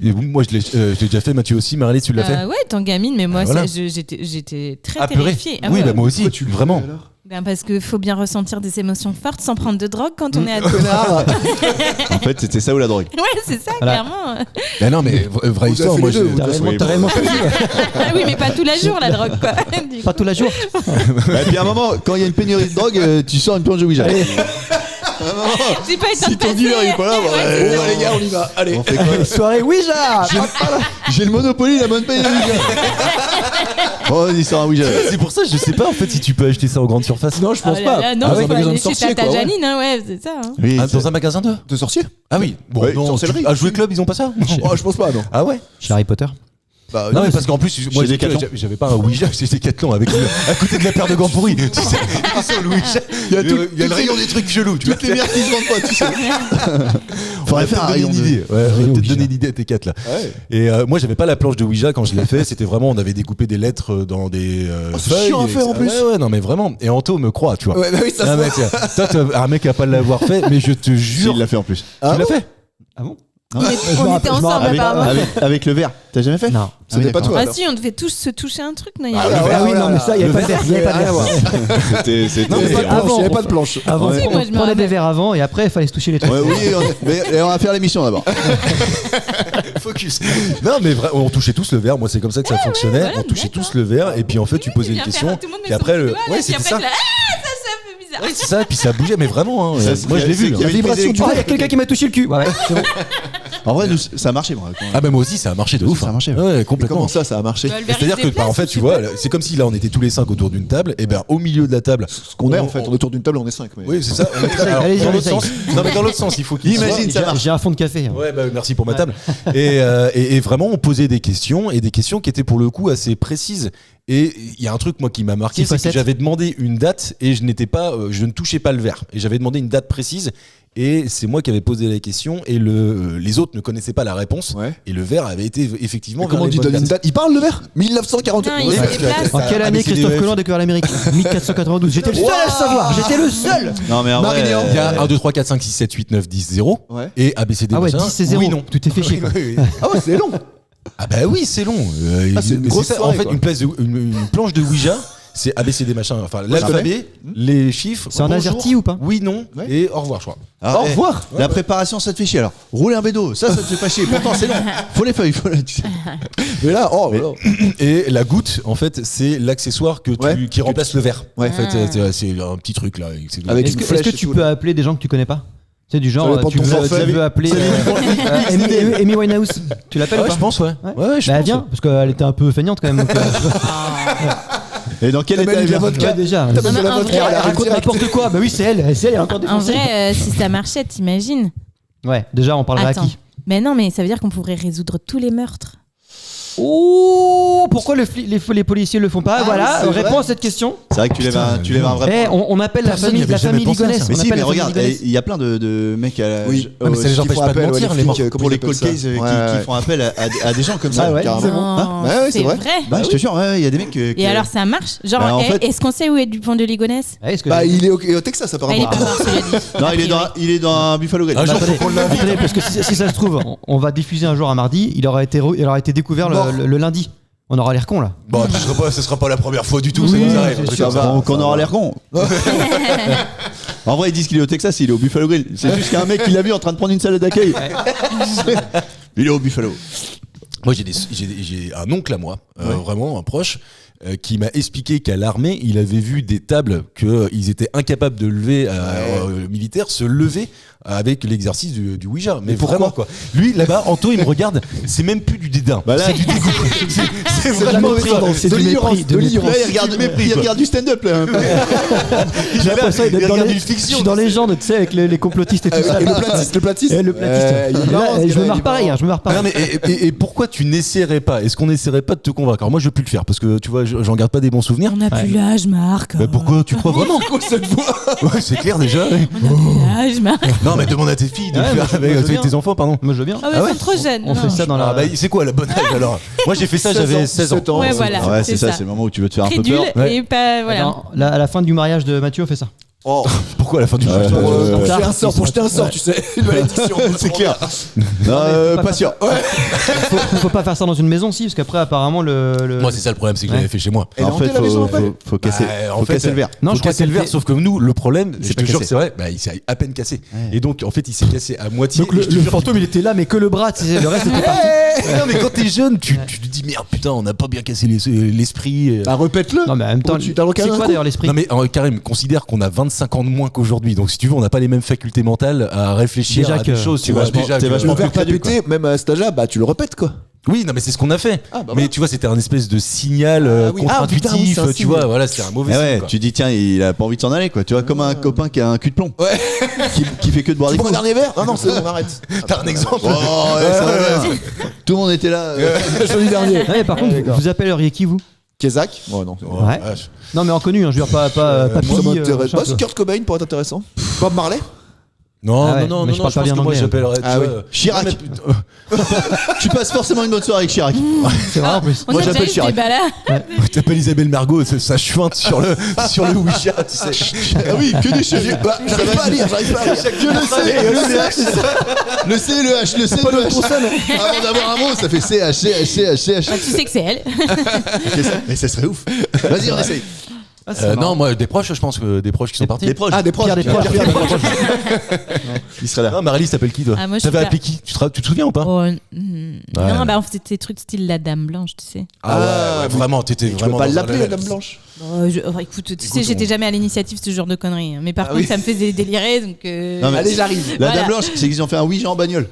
Et moi je l'ai déjà fait, Mathieu aussi. Marie, tu l'as fait? Ouais, tant gamine, mais moi, Voilà. j'étais très Apeuré. terrifiée. Ah Oui, ouais. bah moi aussi. Vraiment. Ben, parce qu'il faut bien ressentir des émotions fortes sans prendre de drogue quand on est ado. Connard. En fait, c'était ça ou la drogue. Ouais, c'est ça, Voilà. clairement. Bah non, mais vraie Vous histoire. avez Moi, fait les deux, je- vous. T'as réellement choisi. Ah oui, mais pas tous les jours, la drogue, quoi. Du coup. Pas tous les jours. Et puis à un moment, quand il y a une pénurie de drogue, tu sors une planche de Ouija. J'ai pas eu le temps Si de ton passer. dealer il est pas là, Ouais, ouais, Bon, les gars, on y va. Allez. on fait quoi? Soirée Ouija. J'ai le Monopoly, la bonne paye de Ouija. Oh, il sort un Ouija. C'est pour ça, je sais pas en fait si tu peux acheter ça en grande surface. Non, je pense Ah là pas. là, non, Dans il un faut magasin de aller chez sorciers, Tata quoi. ouais. Janine, hein, ouais, c'est ça. hein. Oui, Ah, dans un magasin de. De sorciers? Ah oui. Bon, Ouais, non. sorcellerie. À jouer club, ils ont pas ça. Oh, je pense pas, non. Ah ouais. Chez Harry Potter. Bah, Non, mais parce qu'en plus, moi, chez Decathlon. j'avais pas un Ouija, c'était Decathlon avec à côté de la paire de gants pourris. Tu sais, sur le Ouija, il y a le rayon des trucs chelous. Tu vois, toutes les merdes qui se vendent pas, tu sais. Faudrait faire un rayon une de... idée. Ouais, on va peut-être Ouija. donner l'idée à tes 4 là. Ouais. Et moi, j'avais pas la planche de Ouija quand je l'ai fait. C'était vraiment, on avait découpé des lettres dans des c'est feuilles. chiant à faire, en plus. Ouais, non, mais vraiment. Et Anto me croit, tu vois. Ouais, bah oui, ça Un se mec, toi, un mec a pas l'avoir fait, mais je te Si, jure, il l'a fait en plus. tu l'as fait. Ah bon? On était ensemble, Avec, apparemment. avec le verre. T'as jamais fait? Non. Ce n'est pas d'accord. toi. Ah alors. si, on devait tous se toucher un truc, non il y a- Ah oui, non, mais ça, il n'y avait pas de verre. Il y avait pas de Rien à voir. verre. C'était. Non, mais pas de Avant, planche, il y avait on pas de planche. Avant, Ouais. Si, moi, je on me prenait des rappelle. verres avant et après, il fallait se toucher les trucs. Ouais, oui, mais on va faire l'émission d'abord. Focus. Non, mais on touchait tous le verre. Moi, c'est comme ça que ça fonctionnait. voilà, On touchait d'accord. tous le verre, et puis en fait, tu posais une Bien question. faire, tout le monde met Et son après, petit le. doigt, là, Ouais, puis c'était après, ça. là, ah, ça fait bizarre. Ouais, c'est ça. Et puis ça bougeait, mais vraiment. Hein. Ça, Moi, je l'ai c'est vu. qu'il y hein. avait une Vibration prise Ah, il y a quelqu'un qui m'a touché le cul. Ouais, c'est bon. En vrai, ça a marché, moi. Ah, bah moi aussi, ça a marché de ouf. Ça a hein. marché. Ouais, Mais complètement. comment ça a marché? Bah, le verre, C'est-à-dire il que, se déplace, en fait, ou tu je sais vois, pas. c'est comme si là, on était tous les 5 autour d'une table, et ben au milieu de la table. Ce qu'on est en fait, on est autour d'une table, on est 5. Mais... Oui, c'est ça. On est très- alors, Allez, dans l'autre essaye. sens. Non, mais dans l'autre sens, il faut qu'il Imagine, soit- ça marche. J'ai un fond de café. hein. Ouais, bah, merci pour ma table. Et vraiment, on posait des questions, et des questions qui étaient pour le coup assez précises. Et il y a un truc moi qui m'a marqué, Six c'est que facettes. j'avais demandé une date et je ne touchais pas le verre. Et j'avais demandé une date précise. Et c'est moi qui avais posé la question et les autres ne connaissaient pas la réponse. Ouais. Et le verre avait été effectivement. Mais comment vers tu les bonnes donnes une dates. date? Il parle le verre 1948. Non, il Ouais, se parce que- déplace. En quelle année ABCDEF. Christophe Colomb a découvert l'Amérique 1492. J'étais le seul à le savoir. J'étais le seul. Non, mais en vrai. Marie-Léon. Il y a 1, 2, 3, 4, 5, 6, 7, 8, 9, 10, 0. Ouais. Et ABCD. Ah ouais, machin. 10 c'est 0. Oui, non. Tu t'es fait chier. quoi. Oui, oui. Ah ouais, c'est long. Ah bah oui, c'est long. C'est une mais grosse ça, soirée, en fait, quoi. une planche de Ouija, c'est ABCD machin. Enfin, l'alphabet, les chiffres. C'est en bonjour, AZERTY ou pas? Oui, non. Ouais. Et au revoir, je crois. Alors, Au revoir. La préparation, ça te fait chier. Alors, rouler un bédo, ça te fait pas chier. Pourtant, c'est long. Faut les feuilles. Tu sais. Mais là, oh, Mais- voilà. Et la goutte, en fait, c'est l'accessoire Ouais. qui remplace le verre. Ouais. En fait, c'est un petit truc là. C'est- Avec Est-ce une que, flèche est-ce que et tu tout, peux là. appeler des gens que tu connais pas? C'est du Ça genre, dépend de tu ton forfait. veux appeler Amy Winehouse. Tu l'appelles Ouais, ou pas? je pense, ouais. Ouais. Ouais, je Bah pense. viens, parce qu'elle était un peu feignante quand même. donc, Et dans quel T'as état même elle de la vient vodka. ouais, déjà. T'as même de la En vodka, vrai, elle Elle arrive raconte direct. n'importe quoi. Bah oui, c'est elle. Elle est encore En défoncée. vrai, si ça marchait, t'imagines? Ouais, déjà, on parlerait à Attends. qui? Mais non, mais ça veut dire qu'on pourrait résoudre tous les meurtres. Oh, pourquoi les policiers le font pas? Ah, Voilà, c'est vrai. réponds à cette question. C'est vrai que tu lèves un vrai Eh, point. on appelle la Personne n'y famille, avait jamais pensé à ça. Ligonès. Mais On si, appelle mais la famille regarde, Ligonès. il y a plein de mecs à Oui. Ouais, mais ça les qui empêche font pas de appel, mentir, ouais, les morts. flics, comment pour les ils appellent cold cases ça? qui font appel à des gens comme ça. Ah ouais, carrément. carrément. Non, Bah ouais, c'est vrai. Bah, je te jure, ouais, il y a des mecs. Et alors, ça marche? Genre, Bah, en fait- est-ce qu'on sait où est Dupont de Ligonnès? Ah, est-ce que- Bah, il est au Texas, Ah, il apparemment. est pas mort, celui-là dit. Non, A priori. il est dans un Buffalo Grill. Un jour, Attendez, faut qu'on l'invite. attendez, parce que si ça se trouve, on va diffuser un jour un mardi, il aura été découvert Mort. le lundi. On aura l'air con là. Bon, ce sera pas la première fois du tout, ça Oui, nous arrive. c'est un truc sûr. comme ça. Donc on aura l'air con. En vrai, ils disent qu'il est au Texas, il est au Buffalo Grill. C'est juste qu'un mec qui l'a vu en train de prendre une salade d'accueil. Il est au Buffalo. Moi, j'ai un oncle à moi, vraiment un proche, qui m'a expliqué qu'à l'armée, il avait vu des tables qu'ils étaient incapables de lever militaires se lever avec l'exercice du Ouija. Mais vraiment, quoi. Lui, là-bas, Anto, il me regarde, c'est même plus du dédain. Bah là, c'est du dégoût. C'est vraiment c'est de l'ignorance. Là, il regarde du stand-up, là. J'ai l'impression d'être dans une fiction. Je suis dans Légende, tu sais, avec les complotistes et tout ça. Et le platiste. Et le platiste. Je me marre pareil. Non, mais et pourquoi tu n'essaierais pas? Est-ce qu'on n'essaierait pas de te convaincre? Alors moi, je veux plus le faire parce que tu vois, j'en garde pas des bons souvenirs. On n'a plus l'âge, Marc. Bah pourquoi? Tu crois vraiment? Cette voix. Ouais, c'est clair déjà. On n'a plus l'âge, Marc. Non, mais demande à tes filles de le faire avec tes enfants, pardon. Moi, je veux bien. Ah, mais ils sont trop jeunes. On fait ça dans la. Bah, c'est quoi la bonne âge alors? Moi, j'ai fait ça, j'avais 16 ans. Ouais, voilà. Ouais, c'est ça, c'est le moment où tu veux te faire un peu Crédule peur. et pas. Voilà. À la fin du mariage de Mathieu, on fait ça. Oh, Pourquoi à la fin du match? pour jeter un sort, tu sais. Une malédiction. C'est clair. Non, pas sûr. Faut pas faire ça dans une maison, si, parce qu'après, apparemment, le. Moi, c'est ça le problème, c'est que je l'avais fait chez moi. En fait, faut casser le verre. Non, je crois casser le qu'elle verre, fait- sauf que nous, le problème, je pas te jure cassé. que c'est vrai, bah, il s'est à peine cassé. Et donc, en fait, il s'est cassé à moitié. Donc, le fantôme, il était là, mais que le bras, tu sais, le reste était parti. Non, mais quand t'es jeune, tu te dis merde, putain, on n'a pas bien cassé l'esprit. Bah, répète-le. Non, mais en même temps, Tu t'as le c'est carré un quoi coup d'ailleurs l'esprit? Non mais Karim, considère qu'on a 25 ans de moins qu'aujourd'hui, donc si tu veux, on n'a pas les mêmes facultés mentales à réfléchir Déjà à des que choses. t'es Tu vois, vachement- déjà t'es que- vachement Le verre plus pas crédule, pété, même à cet âge-là, bah tu le répètes quoi. Oui, non mais c'est ce qu'on a fait. Ah, bah mais voilà. tu vois, c'était un espèce de signal oui. contre-intuitif. Ah, putain, oui, c'est un tu signe. vois, voilà, c'était un mauvais Eh signe. ouais, quoi. tu dis tiens, il a pas envie de s'en aller quoi. Tu vois, comme un copain qui a un cul de plomb. Ouais. Qui fait que de boire Tu des prends un coups. dernier verre? Non, c'est bon, on arrête. T'as un exemple? Oh, ouais, ça va bien. Tout le monde était là. Joli dernier. Ouais, mais par contre, vous appelleriez qui, vous? Kezak? Oh non. Oh, Ouais. vache. Non, mais en connu, hein, je veux dire, pas Ça Papy, m'intéresse. machin, Bah, tu c'est vois. Kurt Cobain pour être intéressant. Bob Marley? Non, Ah ouais, non, mais non, je non, parle je pas pense bien que moi anglais. j'appellerais. Ah tu oui. vois, Chirac. non, mais- Tu passes forcément une bonne soirée avec Chirac. C'est vrai en plus. On Moi, a déjà j'appelle eu ce Chirac. débat-là. T'appelles Isabelle Margot, ça chuinte sur le Ouija, tu sais. Ah oui, que des cheveux. J'arrive pas à lire, j'arrive pas à lire. Que le C et le CH, c'est ça. Le C et le H, le C et le H. Avant d'avoir un mot, ça fait CH, CH, CH, CH. Bah, tu sais que c'est elle. Mais ça serait ouf. Vas-y, on essaye. Non, moi, des proches, je pense que des proches qui sont partis. Des proches. Ah, des proches. Pierre des proches. Il serait là. Non, Marélie t'appelles qui toi? Ah, moi, je T'avais sais appelé qui? Tu te souviens ou pas? Oh, non, bah on faisait des trucs style la Dame Blanche, tu sais. Ah ouais, vraiment, t'étais Tu peux vraiment. pas dans un l'appeler la level. Dame Blanche? Écoute, tu sais, j'étais jamais à l'initiative de ce genre de conneries. Mais par contre, ça me faisait délirer, donc. Non, mais Allez, j'arrive. La Voilà. Dame Blanche, c'est qu'ils ont fait un Ouija en bagnole.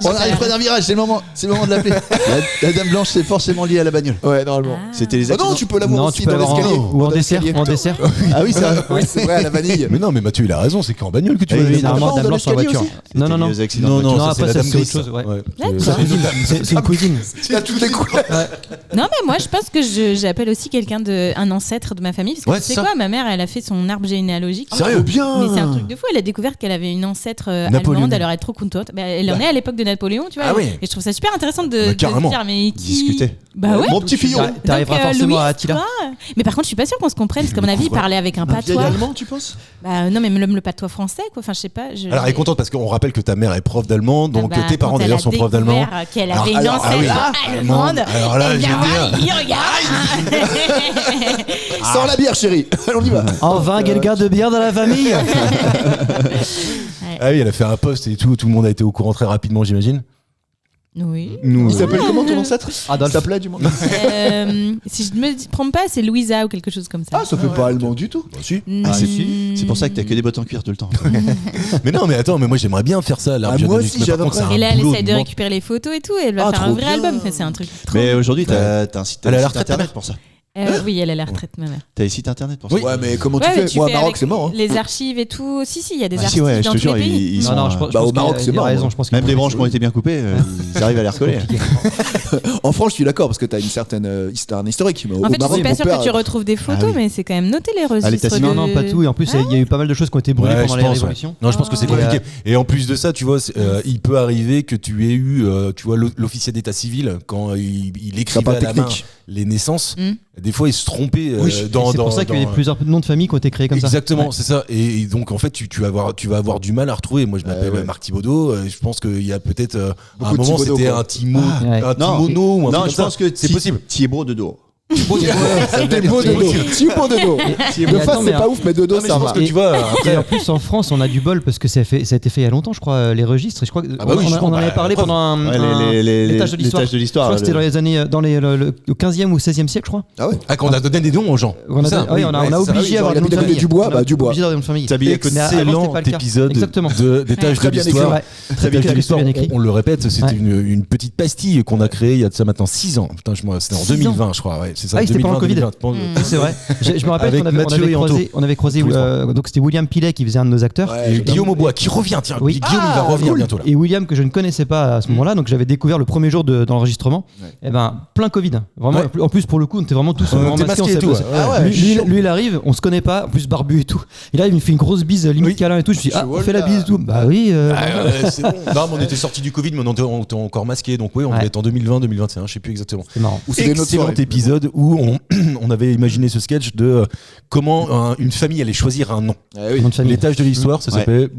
On arrive près d'un virage, c'est le moment de l'appeler. La Dame Blanche, c'est forcément lié à la bagnole. Ouais, normalement. C'était les Oh accidents. non, tu peux l'avoir Non, aussi tu peux dans l'avoir l'escalier. ou en Dans dessert. l'escalier. Ou en dessert. Ah oui, ça. Oui, c'est vrai, à la vanille. Mais non, mais Mathieu, il a raison, c'est qu'en bagnole que tu Ah veux oui, aller. Normalement, dans Dame Blanche en l'escalier voiture. aussi. Non, non, non. Les accidents Non, de non, voiture. Non, ça, après, c'est la ça, Dame c'est autre Grise. chose, ouais. Ouais. D'accord. C'est une cousine. Il y a toutes les couleurs. Non, mais moi, je pense que j'appelle aussi un ancêtre de ma famille. Parce que Ouais, tu sais c'est ça. quoi, ma mère, elle a fait son arbre généalogique. Sérieux? Bien. Mais c'est un truc de fou. Elle a découvert qu'elle avait une ancêtre Napoléon. allemande. Elle aurait trop contente. Bah, elle en est à l'époque de Napoléon, tu vois. Ah oui. Et je trouve ça super intéressant de Bah, se carrément. dire, mais qui. Discuter. Bah ouais. Mon petit fillon. T'arriveras Donc, forcément Louis, à Attila. toi. Mais par contre, je suis pas sûre qu'on se comprenne. Parce qu'à mon avis, il parlait avec un Un vieil patois. allemand, tu penses? Bah non, mais même le patois français, quoi. Enfin, je sais pas. Alors, elle est contente parce qu'on rappelle que ta mère est prof d'allemand, donc Ah bah, tes parents quand d'ailleurs elle sont a profs d'allemand. découvert qu'elle avait une Alors, ah oui. ancêtre allemande. Alors là, eh bien, j'ai voilà, bien. il regarde. Sans la bière, chérie. On y va. En 20 quelqu'un de bien dans la famille. Ah oui, elle a fait un post et tout le monde a été au courant très rapidement, j'imagine. Oui. Il s'appelle comment ton ancêtre? Adolphe. Ça s'appelait du moins. Si je ne me trompe pas, c'est Louisa ou quelque chose comme ça. Ah, ça fait pas allemand du tout. Bah, si. Ah, c'est pour ça que t'as que des bottes en cuir tout le temps. Mais non, mais attends, mais moi j'aimerais bien faire ça. l'arbre Ah, moi généalogique, aussi, mais par j'adorerais. contre, c'est un Et là, elle boulot essaie de mental. récupérer les photos et tout. Et elle va Ah, faire un trop vrai bien. album. Enfin, c'est un truc trop. Mais aujourd'hui, t'as un site Elle est à la site retraite, ta internet mère pour ça. Oui, elle a la retraite, ma mère. T'as des sites internet pour ça. Oui. Ouais, mais comment tu Ouais, mais fais? Moi, au fais Maroc, avec c'est mort. hein. Les archives et tout. Si, il y a des Ah, archives si, ouais, je dans te tous les jure, pays. ils sont. Non, non, je pense Bah, au qu'il Maroc, a- c'est il a mort, raison. hein. Je pense Même qu'il des faut- branches qui ont été bien coupées, ils arrivent à les recoller. En France, je suis d'accord parce que t'as une certaine histoire historique. Mais au En fait, je Maroc, suis pas mon sûre père- que tu retrouves des photos, Ah oui. mais c'est quand même noté les registres. l'état civil, Non, non, pas tout. Et en plus, il y a eu pas mal de choses qui ont été brûlées Ouais, pendant je les pense, révolutions. ouais. Non, je pense que c'est Ah. compliqué. Et en plus de ça, tu vois, il peut arriver que tu aies eu, tu vois, l'officier d'état civil quand il écrivait pas à la main technique. les naissances. Mm. Des fois, il se trompait Et dans. c'est pour ça qu'il y a plusieurs noms de famille qui ont été créés comme ça. Exactement, Ouais. c'est ça. Et donc en fait, tu vas avoir du mal à retrouver. Moi, je m'appelle ouais. Marc Thibaudot. Je pense qu'il y a peut-être à un Beaucoup de moment Thibaudot, c'était quoi. un Timo, Ouais. un Non, Timono ou un non, truc je comme pense ça. que c'est possible. Thibaut de dos. Des beaux dodo. Thibaut dodo. Le face, c'est pas ouf, mais dodo, ça va. Tu vois, Et en plus, en France, on a du bol parce que ça a été fait il y a longtemps, je crois, les registres. Et je crois on en avait parlé pendant l'étage de l'histoire. Je crois que c'était dans les années, au 15e ou 16e siècle, je crois. Ah ouais. qu'on a donné des noms aux gens. On a obligé à avoir des noms de famille. Du bois, bah du bois. Obligé d'avoir des noms de famille. T'as bien excellent épisode d'étage de l'histoire. Très bien écrit. On le répète, c'était une petite pastille qu'on a créée il y a de ça maintenant 6 ans. Putain, c'était en 2020, je crois. Ouais, c'est ça. Ah, c'était pendant le Covid. C'est vrai. Je me rappelle qu'on avait croisé. Donc c'était William Pilet qui faisait un de nos acteurs. Et Guillaume Aubois qui revient. Tiens, Guillaume il va revenir bientôt là. Et William que je ne connaissais pas à ce moment-là, donc j'avais découvert le premier jour dans l'enregistrement. Et ben plein Covid. Vraiment. En plus pour le coup, on était vraiment tous masqués et tout. Lui il arrive, on se connaît pas, en plus barbu et tout. Il arrive, il me fait une grosse bise limite câlin et tout. Je me suis dit on fait la bise et tout. Bah oui. C'est bon. Non, mais on était sortis du Covid, mais on était encore masqués. Donc oui, on devait être en 2020, 2021, je sais plus exactement. C'est marrant. Excellent épisode où on avait imaginé ce sketch de comment une famille allait choisir un nom. L'étage de l'histoire, ça s'appelait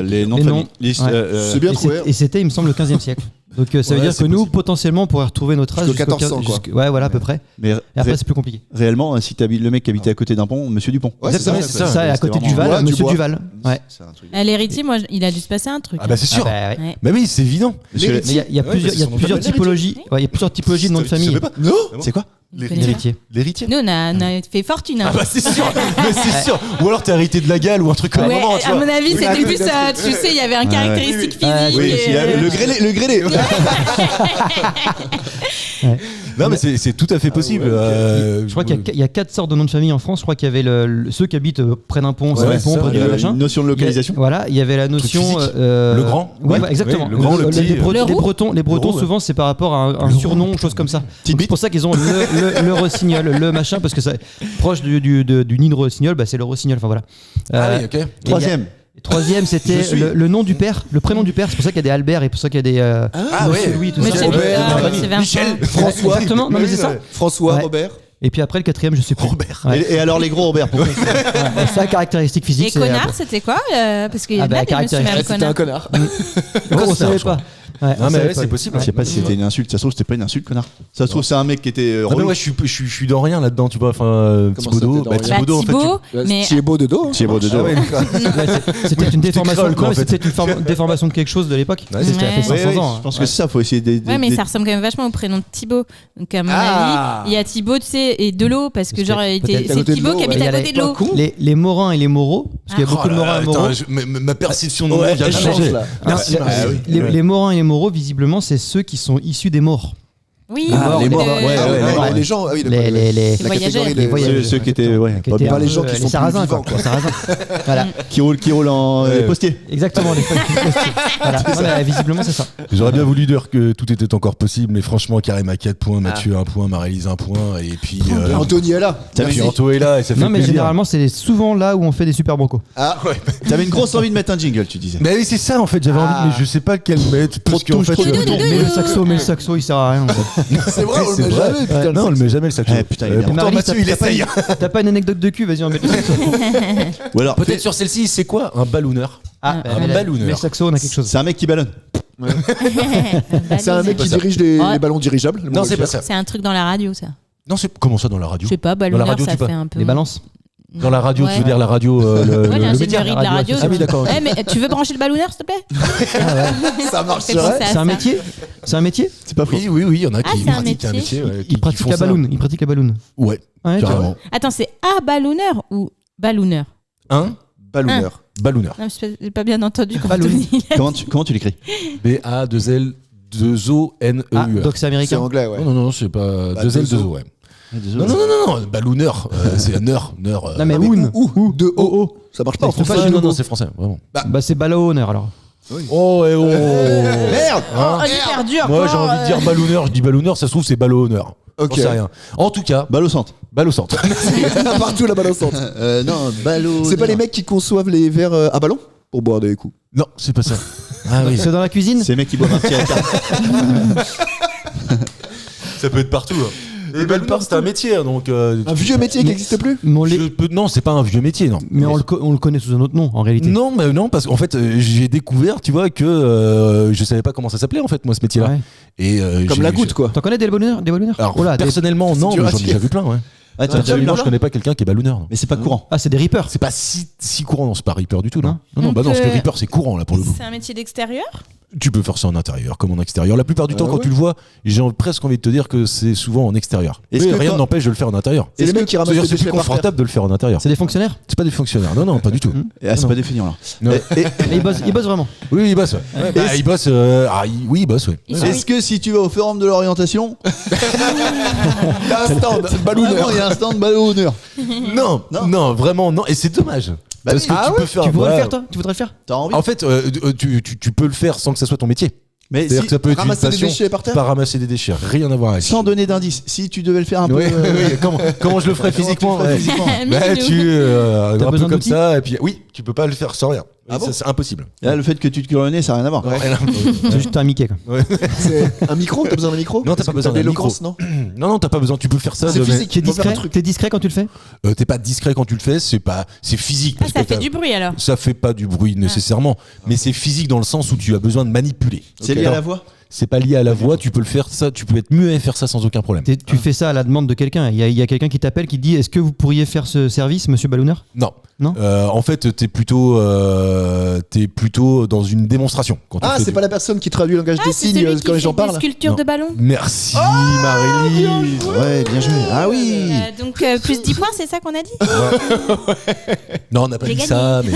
les noms de famille. C'est bien trouvé. Et c'était, il me semble, le 15e siècle. Donc ça veut dire que nous, potentiellement, on pourrait retrouver notre âge jusqu'au 1400, quoi. Ouais, voilà, à peu près. Et après, c'est plus compliqué. Réellement, si le mec qui habitait à côté d'un pont, Monsieur Dupont. Ouais, c'est ça, à côté de Duval, Monsieur Duval. Ouais. L'héritier, moi, il a dû se passer un truc. Ah bah c'est sûr. Mais oui, c'est évident. Il y a plusieurs typologies. Il y a plusieurs typologies de noms de famille. Non. C'est quoi? L'héritier. Nous, on a fait fortune. Ah bah c'est sûr. Mais c'est sûr. Ou alors t'es hérité de la Galle ou un truc comme ça. À mon avis, c'était plus ça. Tu sais, il y avait un caractéristique physique. Oui, le grêlé. Non, mais c'est tout à fait possible. Je crois qu'il y a 4 sortes de noms de famille en France. Je crois qu'il y avait ceux qui habitent près d'un pont, près du machin. Une notion de localisation. Voilà, il y avait la notion. Le grand. Ouais, exactement. Le grand, le petit. Les Bretons, souvent, c'est par rapport à un surnom, chose comme ça. C'est pour ça qu'ils ont le rossignol, le machin, parce que c'est proche du nid de rossignol, c'est le rossignol. Enfin voilà. Ah oui, ok. Troisième, c'était le nom du père, le prénom du père. C'est pour ça qu'il y a des Albert et pour ça qu'il y a des Monsieur Louis, tout ça. Michel, François. Exactement. Non mais c'est ça. François, Robert. Et puis après le 4e, je sais plus. Robert. Et alors les gros Robert. Sa caractéristique physique. Et connard, c'était quoi? Parce qu'il y a C'était un connard. On savait pas. Non mais c'est possible. Je sais pas si c'était une insulte. Ça se trouve c'était pas une insulte, connard. Ça se trouve c'est un mec qui était. Non mais moi je suis dans rien là-dedans, tu vois. Enfin Thibaudot, Thibaudot en fait. Thibaut de dos. C'était une déformation. C'était une déformation de quelque chose de l'époque. C'était à 500 ans. Je pense que c'est ça. Faut essayer de. Ouais, mais ça ressemble quand même vachement au prénom de Thibaut. Donc à mon avis, il y a Thibaut, tu sais, et de l'eau parce que genre c'est Thibaut qui habite à côté de l'eau. Les Morins et les Moreaux, parce qu'il y a beaucoup de Morins et Moreaux. Ma perception de moi vient de changer. Merci. Les Morins et les Moreaux, visiblement, c'est ceux qui sont issus des morts. Oui, les morts, les gens, les voyageurs, ceux qui étaient, pas les gens qui sont sarrasins, vivants, quoi. Voilà. qui roulent en postier. Exactement, les postiers. Voilà, visiblement, c'est ça. J'aurais bien voulu dire que tout était encore possible, mais franchement, Karim a 4 points, Mathieu 1 point, Marie-Lise 1 point, et puis Anthony est là. Anto est là, et ça fait Non, mais plaisir. généralement, c'est souvent là où on fait des super brancos. Ah ouais. T'avais une grosse envie de mettre un jingle, tu disais. Mais oui, c'est ça en fait, j'avais envie, mais je sais pas quel mettre. Parce qu'en fait, Mais le saxo, il sert à rien. C'est vrai, on le met jamais. Putain, non, on le met jamais le saxo. Putain, pourtant Mathieu il essaye. T'as pas une anecdote de cul, vas-y, on met le saxo. Ou alors Peut-être sur celle-ci, c'est quoi un ballonneur? Un ballonneur. Mais le saxo, on a quelque chose. c'est un mec qui ballonne. C'est un mec qui dirige les ballons dirigeables. Non, c'est pas ça. C'est un truc dans la radio, ça. Non, c'est comment ça dans la radio? Je sais pas, ballonneur, ça fait un peu. Les balances. Dans la radio, tu veux dire la radio, le média? De la radio. Ah oui, d'accord. Mais tu veux brancher le ballonneur, s'il te plaît? Ça marche. C'est un métier. C'est un métier. C'est pas faux. Oui, il y en a qui c'est un pratiquent un métier. Il pratique la balloune. Il pratique la balloune. Ouais, carrément. Attends, c'est à ballonneur ou ballonneur? Un ballonneur. Ballonneur. Non, j'ai pas bien entendu. Comment tu l'écris? B-A-2-L-2-O-N-E-U-R. Donc c'est américain. C'est anglais, ouais. Non, c'est pas 2L-2-O, ouais. Non, ballonneur, c'est un heure. Non, mais ou de O. Ça marche pas en français. Non, c'est français, vraiment. Bah c'est ballonneur alors. Oh, Merde. Hyper dur. Moi, j'ai envie de dire ballonneur. Je dis ballonneur, ça se trouve, c'est ballonneur. Ok. J'en sais rien. En tout cas, Balle au centre. Partout la balle au centre. Non, ballon. C'est pas les mecs qui conçoivent les verres à ballon pour boire des coups. Non, c'est pas ça. Ah oui. C'est dans la cuisine. C'est les mecs qui boivent un petit à carte. Ça peut être partout. Et ballonneur, c'est un métier, donc. Un vieux métier qui n'existe plus. Non, c'est pas un vieux métier, non. Mais on le connaît sous un autre nom, en réalité. Non, mais non, parce qu'en fait, j'ai découvert, tu vois, que je savais pas comment ça s'appelait, en fait, moi, ce métier-là. Ouais. Et Comme la goutte, quoi. T'en connais des ballonneurs? Alors, Oh là, personnellement, non, dur mais à j'en ai dire. déjà vu plein, ouais. Ah, t'as déjà vu Non, là je connais pas quelqu'un qui est ballonneur. Non. Mais c'est pas courant. Ah, c'est des rippers. C'est pas si courant, non, c'est pas Reaper du tout, non. Non, Donc, bah non, parce que Reaper, c'est courant, là, pour le coup. C'est un métier d'extérieur. Tu peux faire ça en intérieur comme en extérieur. La plupart du temps, quand tu le vois, j'ai presque envie de te dire que c'est souvent en extérieur. Est-ce Mais que rien toi- n'empêche de le faire en intérieur. C'est les mecs qui ramassent C'est-à-dire, les c'est plus déchets par terre. confortable de le faire en intérieur. C'est des fonctionnaires? C'est pas des fonctionnaires. Non, pas du tout. Ah, c'est Non. pas défini alors. Non. Et- Mais ils bossent vraiment. Oui, il bosse. Ouais. Ouais, bah, il bosse. Oui, il bosse. Ouais. Est-ce que si tu vas au forum de l'orientation, Il y a un stand, ballonneur. vraiment, il y a un stand ballonneur? Non, vraiment non. Et c'est dommage. Bah Parce oui. que tu peux faire. Tu pourrais voilà. le faire, toi? Tu voudrais le faire? T'as envie? En fait, tu peux le faire sans que ça soit ton métier. Mais C'est-à-dire si- que ça peut être une ramasser des passion, déchets par terre pas ramasser des déchets, rien à voir avec. sans donner d'indice, si tu devais le faire un peu. Ouais, ouais, comment je le ferais Comment tu physiquement le ferais ouais. physiquement Bah, un peu besoin comme d'outils ça et puis oui, tu peux pas le faire sans rien. Ah bon Ça, c'est impossible. Là, le fait que tu te clores le nez, ça n'a rien à voir. C'est juste un Mickey, quoi. C'est un micro. T'as besoin d'un micro? Non, t'as pas besoin T'as d'un l'éloquence, micro. non? Non, t'as pas besoin. Tu peux faire ça. C'est physique. T'es Faut faire un discret? truc. T'es discret quand tu le fais? T'es pas discret quand tu le fais. C'est physique. Ah, parce ça que fait t'as- du bruit alors. Ça fait pas du bruit nécessairement, mais c'est physique dans le sens où tu as besoin de manipuler. C'est lié à la voix. C'est pas lié à la voix. Tu peux le faire ça. Tu peux être muet et faire ça sans aucun problème. Tu fais ça à la demande de quelqu'un. Il y a quelqu'un qui t'appelle, qui te dit: est-ce que vous pourriez faire ce service, monsieur Ballonneur? Non. Non. En fait, t'es plutôt dans une démonstration. Quand tu Ah, fais c'est du- pas la personne qui traduit le langage des C'est signes celui quand les qui gens fait parlent. des sculptures Non. de ballon. Merci Marie-Lise. Ouais, bien joué. Ah oui. Donc plus 10 points, c'est ça qu'on a dit. Non, on n'a pas J'ai dit gagné. ça, mais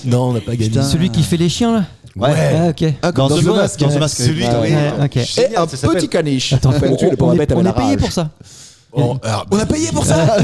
non, on n'a pas gagné. Putain. Celui qui fait les chiens, là? Ouais. Ah, ok. Ah, Dans comme The dans The Mask, Mask. dans The Mask. Celui, Ah, oui. ouais. Ok. Et Génial, un ça s'appelle. petit caniche. Attends, Enfin, le tuer, le pauvre bête avec on la est payé rage. pour ça. On a payé pour ça.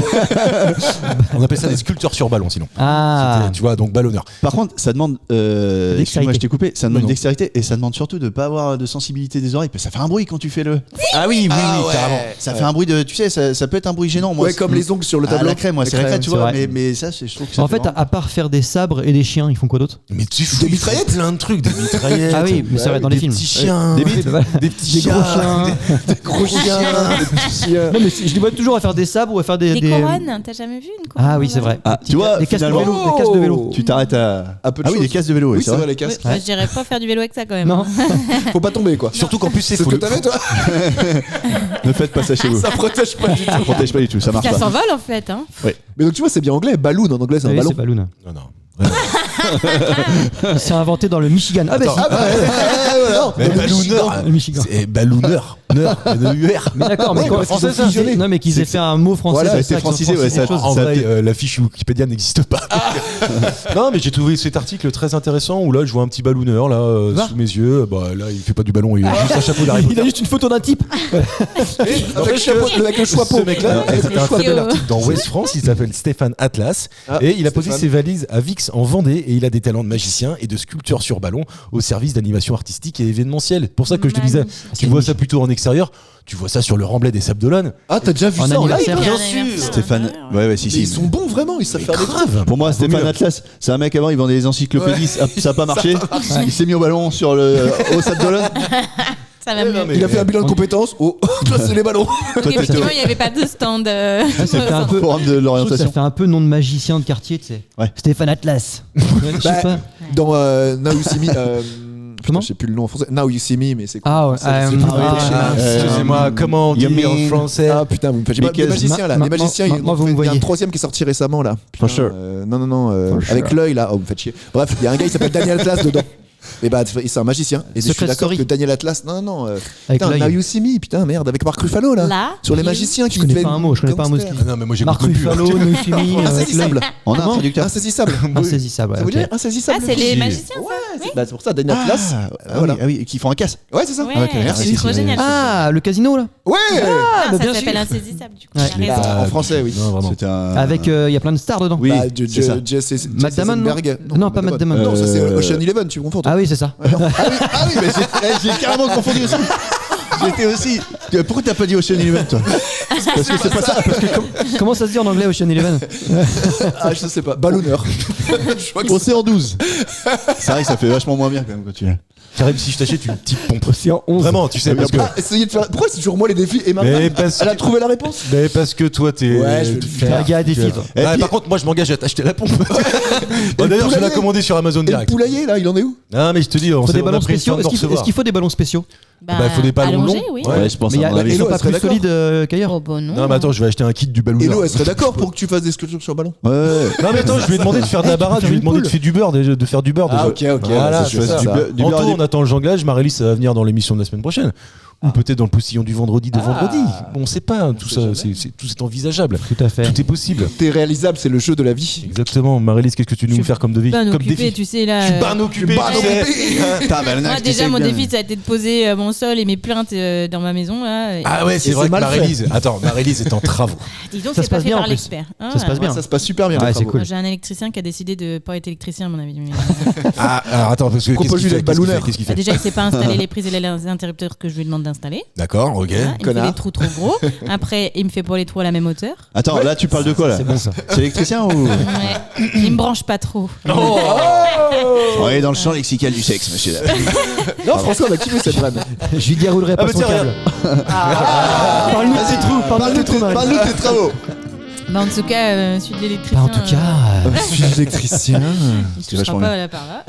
On appelle ça des sculpteurs sur ballon, sinon. Ah. C'était, tu vois, donc ballonneur. Par contre, ça demande. Dextérité. Excuse-moi, je t'ai coupé. Ça demande Non. une dextérité et ça demande surtout de pas avoir de sensibilité des oreilles. Parce que ça fait un bruit quand tu fais le. Ah oui, ouais. carrément. Ça fait un bruit de. Tu sais, ça peut être un bruit gênant. Moi, Ouais, comme les ongles sur le Ah, tableau. la crème, moi, c'est la crème, tu c'est vois. vrai. Mais ça, je trouve que ça En fait, vraiment- à part faire des sabres et des chiens, ils font quoi d'autre? Mais tu fous Des mitraillettes plein de trucs, des mitraillettes. Ah oui, mais c'est vrai, dans les des films. petits chiens, Des bites. des petits Des gros chats, chiens. des gros chiens. Non, mais je les vois toujours à faire des sabres ou à faire des. Des couronnes, t'as jamais vu une couronne? Ah oui, c'est vrai. Ah, tu vois, des casques de finalement- vélo. Des casques de vélo. Tu t'arrêtes à. Un peu de Ah oui, choses. des casques de vélo, Oui, oui, c'est vrai, les casques. Ouais, je dirais pas faire du vélo avec ça quand même. Non. Faut pas tomber, quoi. Surtout qu'en plus, c'est C'est ce faux. que t'avais, toi. Ne faites pas ça chez vous. Ça protège pas du Ça tout. protège pas du tout, ça marche Ça pas. s'envole en fait. Hein. Mais donc, tu vois, c'est bien anglais. Balloon en anglais, c'est un Oui, ballon. c'est Balloon. Non, non. C'est inventé dans le Michigan. Ah bah si. Ah bah, voilà. Mais Dans le ballonneur, Le Michigan. c'est ballonneur, UR. Mais d'accord, mais Ouais, quand bah, français, qu'ils ça. ont fusionné- Non, mais qu'ils aient fait un mot français. Voilà, c'est c'est ça, qu'ils ont francisé, ouais, francisé ça- les choses. En ça- vrai, la fiche Wikipédia n'existe pas. Non, mais j'ai trouvé cet article très intéressant où là, je vois un petit ballonneur là Va. sous mes yeux. Bah là, il fait pas du ballon, il a juste un chapeau d'Harry Il a Potter. juste une photo d'un type. Avec le chapeau. Ce mec-là, Avec c'était le un très bel chapeau. article dans West France. Il s'appelle Stéphane Atlas et il a posé Stéphane. ses valises à Vix en Vendée et il a des talents de magicien et de sculpteur sur ballon au service d'animation artistique et événementielle. Pour ça que je te disais, tu vois ça plutôt en extérieur. Tu vois ça sur le remblai des Sables d'Olonne. Ah, t'as déjà vu En ça en live? anniversaire. Il y a un Bien sûr. anniversaire. Stéphane. Ouais, si, Mais si. ils sont bons, vraiment. Ils savent faire des trucs. Grave. Pour moi, Stéphane mieux. Atlas, c'est un mec avant, il vendait des encyclopédies, ça a pas marché. Il s'est mis au ballon au Sable d'Olonne. Ça va mieux. mais- Il a fait un bilan de compétences. Oh, toi, c'est les ballons. Donc, effectivement, il n'y avait pas de stand. Ça fait un peu. Forum de Je trouve que ça l'orientation. fait un peu nom de magicien de quartier, tu sais. Ouais. Stéphane Atlas. Je sais Bah, pas. Dans Now You See Me. Comment Je sais plus le nom en français. Now You See Me, mais c'est quoi? Ah ouais. C'est plus Excusez-moi, comment you dire en mean- français? Ah putain, vous me faites chier. Les Because magiciens là, les magiciens, moi, vous me il y a voyez. un troisième qui est sorti récemment là. For sure. Non, For avec sure. l'œil là, oh vous me faites chier. Bref, il y a un gars qui s'appelle Daniel Atlas dedans. Et bah c'est un magicien. Et je Secret suis d'accord Story. que Daniel Atlas, non. Avec Putain, Now l'œil. You See Me, putain merde, avec Marc Ruffalo là. Là, Sur les il- magiciens qui Je connais fait pas un mot, je connais pas un mot de ce gangster. qu'il- Ah non, mais moi j'ai Marc beaucoup plus. Ruffalo, Noéfimi, Insaisissable. On a un traducteur. Insaisissable. Insaisissable. Ça vous ok. dit insaisissable? Ah, c'est les Si. magiciens, ça? Ouais, c'est pour ça, Daniel Atlas. Ah oui, qui font un casse. Ouais, c'est ça. Ouais, ok, merci, c'est trop c'est- génial. Ah, le casino là. Ouais. Ah, bah, ça bien s'appelle sûr. insaisissable, du coup. Ouais. il a raison. En français, oui. Non, vraiment. C'était un. Avec, il y a plein de stars dedans. Oui, Bah, c'est ça. Jesse Matt Damon, non Eisenberg. Non, pas Matt Damon. Non, ça c'est Ocean Eleven, tu me confonds. toi. Ah oui, c'est ça. Ah oui, mais j'ai carrément confondu aussi. J'étais aussi. Pourquoi t'as pas dit Ocean Eleven, toi? Parce que c'est pas ça. Parce que Comment ça se dit en anglais Ocean Eleven? Ah, je sais pas. Ballonneur. Je crois que Océan 12. C'est vrai que ça fait vachement moins bien quand même quand tu. Karim, si je t'achète une petite pompe. C'est en 11. Vraiment, tu sais, parce que. Essayez de faire. Pourquoi c'est toujours moi les défis et maintenant elle a trouvé la réponse? Mais parce que toi, t'es. Ouais, je vais le T'es un gars à défi. toi. Et puis- Par contre, moi, je m'engage à t'acheter la pompe. Bon, d'ailleurs, je l'ai poulailler. commandé sur Amazon Et le direct. poulailler là, il en est où? Ah, mais je te dis, on Faut des a ballons pris le temps spéciaux. de Est-ce recevoir. qu'il faut des ballons spéciaux? Bah, il faut des ballons allongés, longs. oui. Ouais, je pense Mais à mon avis. ils sont Hello, pas elle serait plus d'accord. solides qu'ailleurs. Oh, bon, non. Non, mais attends, je vais acheter un kit du ballon. Hello, elle serait d'accord pour que tu fasses des sculptures sur ballon? Ouais. Non, mais attends, je lui ai demandé de faire de la baraque, je lui ai demandé de faire du beurre déjà. De faire du beurre Ah, déjà. ok, Voilà, ça, tu vois, ça. du beurre. Du En beurre tout, et des- on attend le jonglage. Marélie, ça va venir dans l'émission de la semaine prochaine. Ou peut-être dans le postillon du vendredi de vendredi. Bon, on sait pas. Tout ça, tout est envisageable. Tout à fait. Tout est possible. T'es réalisable, c'est le jeu de la vie. Exactement. Marélie, qu'est-ce que tu nous faire comme devis? Bien Comme occupé, défi? tu sais là. Je suis bien occupé. Bah, tu sais. Tabarnak, Moi, tu déjà, sais mon bien. défi, ça a été de poser mon sol et mes plaintes dans ma maison. Là. Ah ouais, c'est Et vrai c'est que mal fait. Marélie. Attends, Marélie est en travaux. Dis donc, Ça c'est se pas passe fait bien, par en plus. l'expert. Ça se passe bien. Ça se passe super bien. Ouais, les c'est travaux. cool. Moi, j'ai un électricien qui a décidé de pas être électricien, à mon avis. Ah, alors attends, parce que Propose-lui d'être ballonneur. qu'est-ce qu'il fait? Déjà, il sait pas installer les prises et les interrupteurs que je lui demande d'installer. D'accord, ok. Voilà, il me fait Connard. les trous trop gros. Après, il me fait pas les trous à la même hauteur. Attends, là tu parles de quoi là? C'est bon ça. C'est électricien ou? Ouais. Il me branche pas trop. On est dans le champ lexical du sexe, monsieur. Non, François, on a kiffé cette vanne. Je lui déroulerai pas bah son tiens, câble. Parle-nous de tes trous. Parle-nous de tes trous, Marie. Parle-nous de tes travaux. Bah, en tout cas, celui de l'électricien. Bah, en tout cas. Suis électricien. il c'est touchera vachement pas bien. là par là.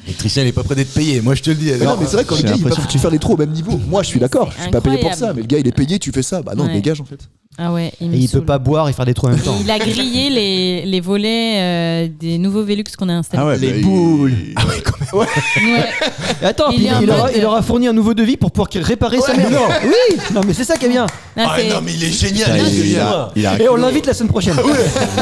L'électricien, il est pas prêt d'être payé. Moi, je te le dis. Non, mais c'est vrai, quand le J'ai gars il va l'impression. tu faire les trous au même niveau. Moi, je suis d'accord, je suis pas payé pour ça, Incroyable. mais le gars il est payé, tu fais ça. Bah non, Ouais. dégage en fait. Ah ouais, il me Et il peut saoule. pas boire et faire des trous en même temps. Il a grillé les volets des nouveaux Velux qu'on a installés. Ah ouais, Les bah, boules. Ah ouais, quand même. Ouais. Et attends, Il puis est en mode- il aura fourni un nouveau devis pour pouvoir réparer sa merde. Oui, non mais c'est ça qui est bien. Non, Ah c'est- non, mais il est génial. Putain, il est il génial. a un Et on culot. l'invite la semaine prochaine.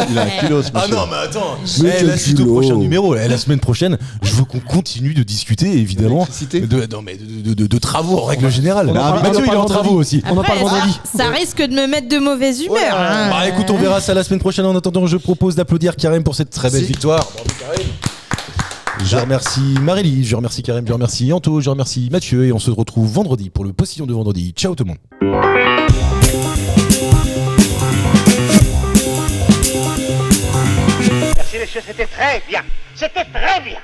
Il a un culot, ce Ah monsieur. non, mais attends. Mais Eh, quel là, c'est au culot. prochain numéro. La semaine prochaine, je veux qu'on continue de discuter, évidemment. D'électricité. De travaux en règle générale. On en parle- Mathieu, on en il est parle en vendredi. travaux aussi. On en parle Après, vendredi. ça risque de me mettre de mauvaise humeur. hein. Bah écoute, on verra ça la semaine prochaine. En attendant, je propose d'applaudir Karim pour cette très belle victoire. Bravo, Karim. Je remercie Marélie, je remercie Karim, je remercie Anto, je remercie Mathieu et on se retrouve vendredi pour le postillon de vendredi. Ciao tout le monde. Merci messieurs, c'était très bien. C'était très bien.